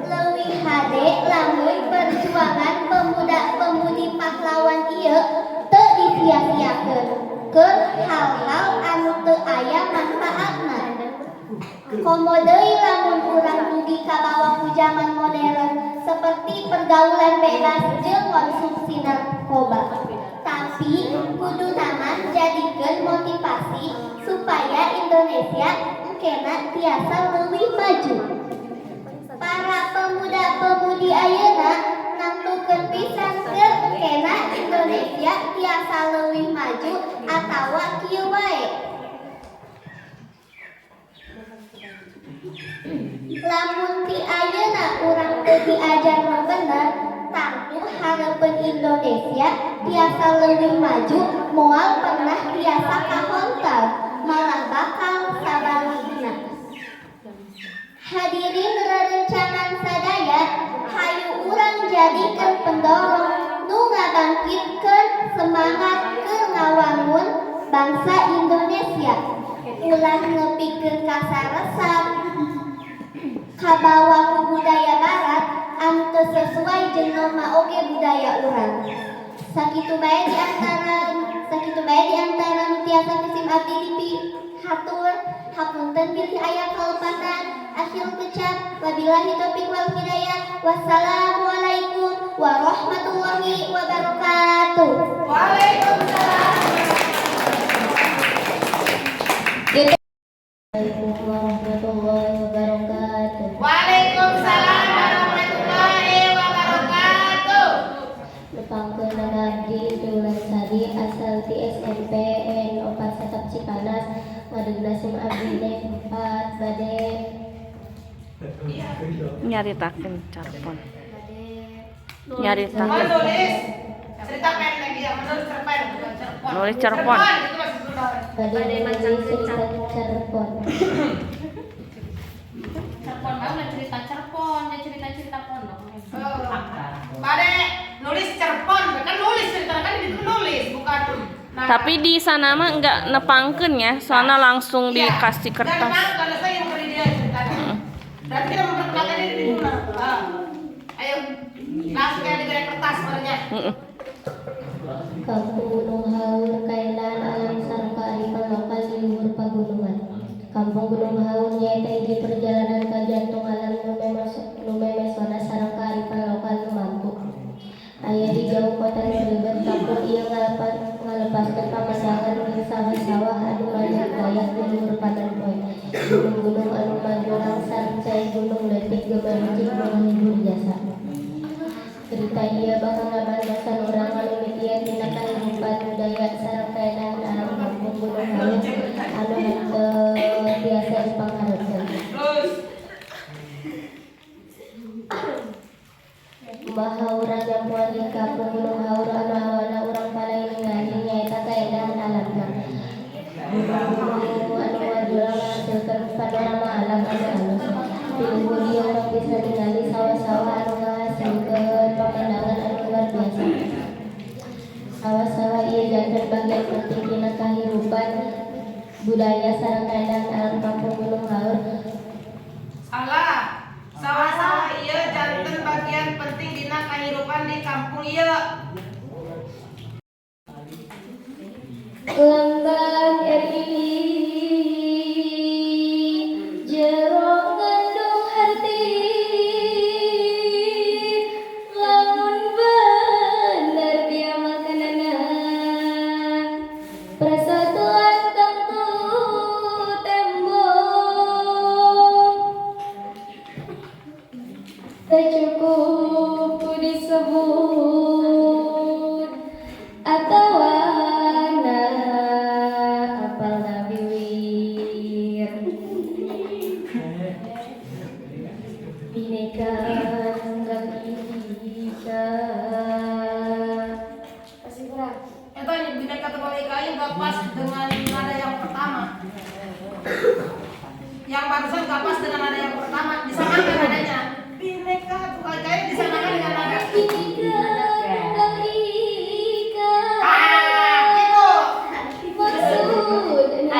leuwih hade lamun perjuangan pemuda-pemudi pahlawan ieu teu disia-siakeun keur hal-hal anu teu aya manfaatna. Komo deui lamun urang dugi ka bawah ku zaman modern seperti pergaulan bebas jeung konsumsi narkoba. Tapi kudu naman jadikeun motivasi supaya Indonesia engkena tiasa leuwih maju. Para pemuda-pemudi ayeuna nantukeun pisan keur engkena Indonesia tiasa leuwih maju atawa kieu wae. Lamun ti ayeuna urang teu diajar nu bener, tangtu hareupeun Indonesia tiasa leuwih maju moal pernah tiasa kahontal, malah bakal sabalikna. Hadirin rerencangan sadaya, hayu urang jadikeun pendorong nu ngabangkitkeun semangat keur ngawangun bangsa Indonesia. Ulah ngepikeun kasaresep kabawa ku budaya barat anu teu sesuai jeung norma oge budaya urang. Sakitu bae di antara nu tiasa kusim abdi dipihatur hapunten bilih aya kalepatan. Akhirul ucap wabillahi taufiq wal hidayah. Wassalamualaikum warahmatullahi wabarakatuh. Waalaikumsalam. Warahmatullahi wabarakatuh. Waalaikumsalam warahmatullahi wabarakatuh. Nepangkeun abdi Dulur Sadi asal ti SMP N4 Satap Cipanas ngadugna sim abdi D4 bade Nyaritakeun carpon. Mau Nyaritakeun. nulis cerita pendek ya, menulis cerpen bukan cerpon. Nulis cerpon. Itu masih Sunda. bade menulis cerita Cirebon. Cerpon mau cerita cerpon, ya cerita pondok. Pade nulis cerpon, kan nulis cerita kan itu nulis bukan. Nah, Tapi di sana mah enggak nepangkeun ya, soalnya langsung iya. dikasih Dan kertas. memang kalau saya yang beri dia ceritanya. Berarti kita memperkenalkan diri dulu. Ayo, langsung kayak di kertas sebenarnya. Kampung Gunung Haur kailan alam sareng kearifan lokal di luhur pagunungan. Kampung Gunung Haur nyaeta hiji perjalanan ka jantung alam nu memesona sareng kearifan lokal nu mampu. Aya di jauh kota Cirebon, kampung ieu ngalepaskeun pamandangan jeung sawah-sawah anu manjat gayah di luhur panan poe. Gunung-gunung anu majurang sareng cai gunung leutik gemericik menghibur jasa. Cerita ieu bakal ngabandasan urang anu mitian tina kahirupan budaya sareng kaedahan alam kampung Gunung Harum anu henteu biasa dipanghareukeun. Kumaha urang jampuan di kampung Gunung Haur anu awana urang paling ningali nyaeta kaedahan alamna. Anu ngajulang ngahasilkeun panorama alam anu alus. Di luhur ieu urang bisa ningali sawah-sawah anu ngahasilkeun pemandangan anu luar biasa. Sawah-sawah ieu janten bagian penting dina kahirupan budaya sareng kaedahan alam kampung Gunung Haur. Salah. Sawah-sawah ieu janten bagian penting dina kahirupan di kampung ieu. Lembah eri jero ngandung harti, lamun bener dia makanana persatuan tentu tembok tak cukup disebut atawa apal nabi wir bineka tunggal ika. Itu Bineka Tunggal Ika gak pas dengan nada yang pertama. Yang barusan gak pas dengan nada yang pertama. Disamakan nadanya. Bineka Tunggal Ika disamakan dengan nada. Bineka tunggal ika. Gitu. Maksudna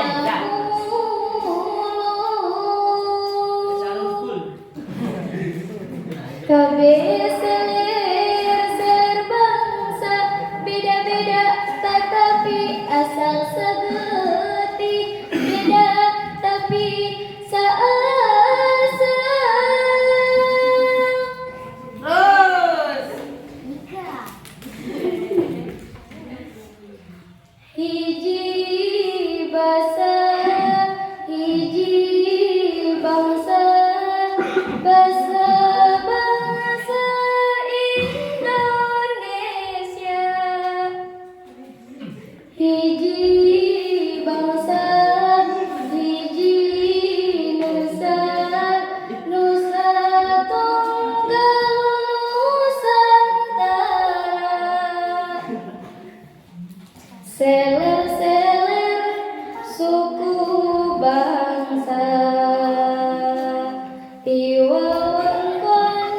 kabeh selir bangsa beda-beda tetapi asal sageuti beda tapi saasal. Terus. Hiji basa hiji bangsa basa bangsa Indonesia. Hiji bangsa hiji nusa nusa tunggal Nusantara. Seler-seler suku bangsa tiwawengkon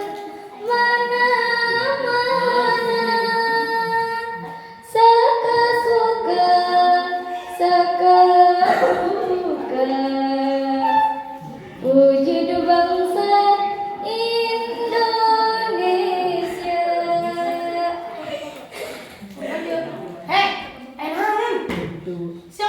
mana-mana sakasuka sakasuka wujud bangsa Indonesia. Hei, enakan. Si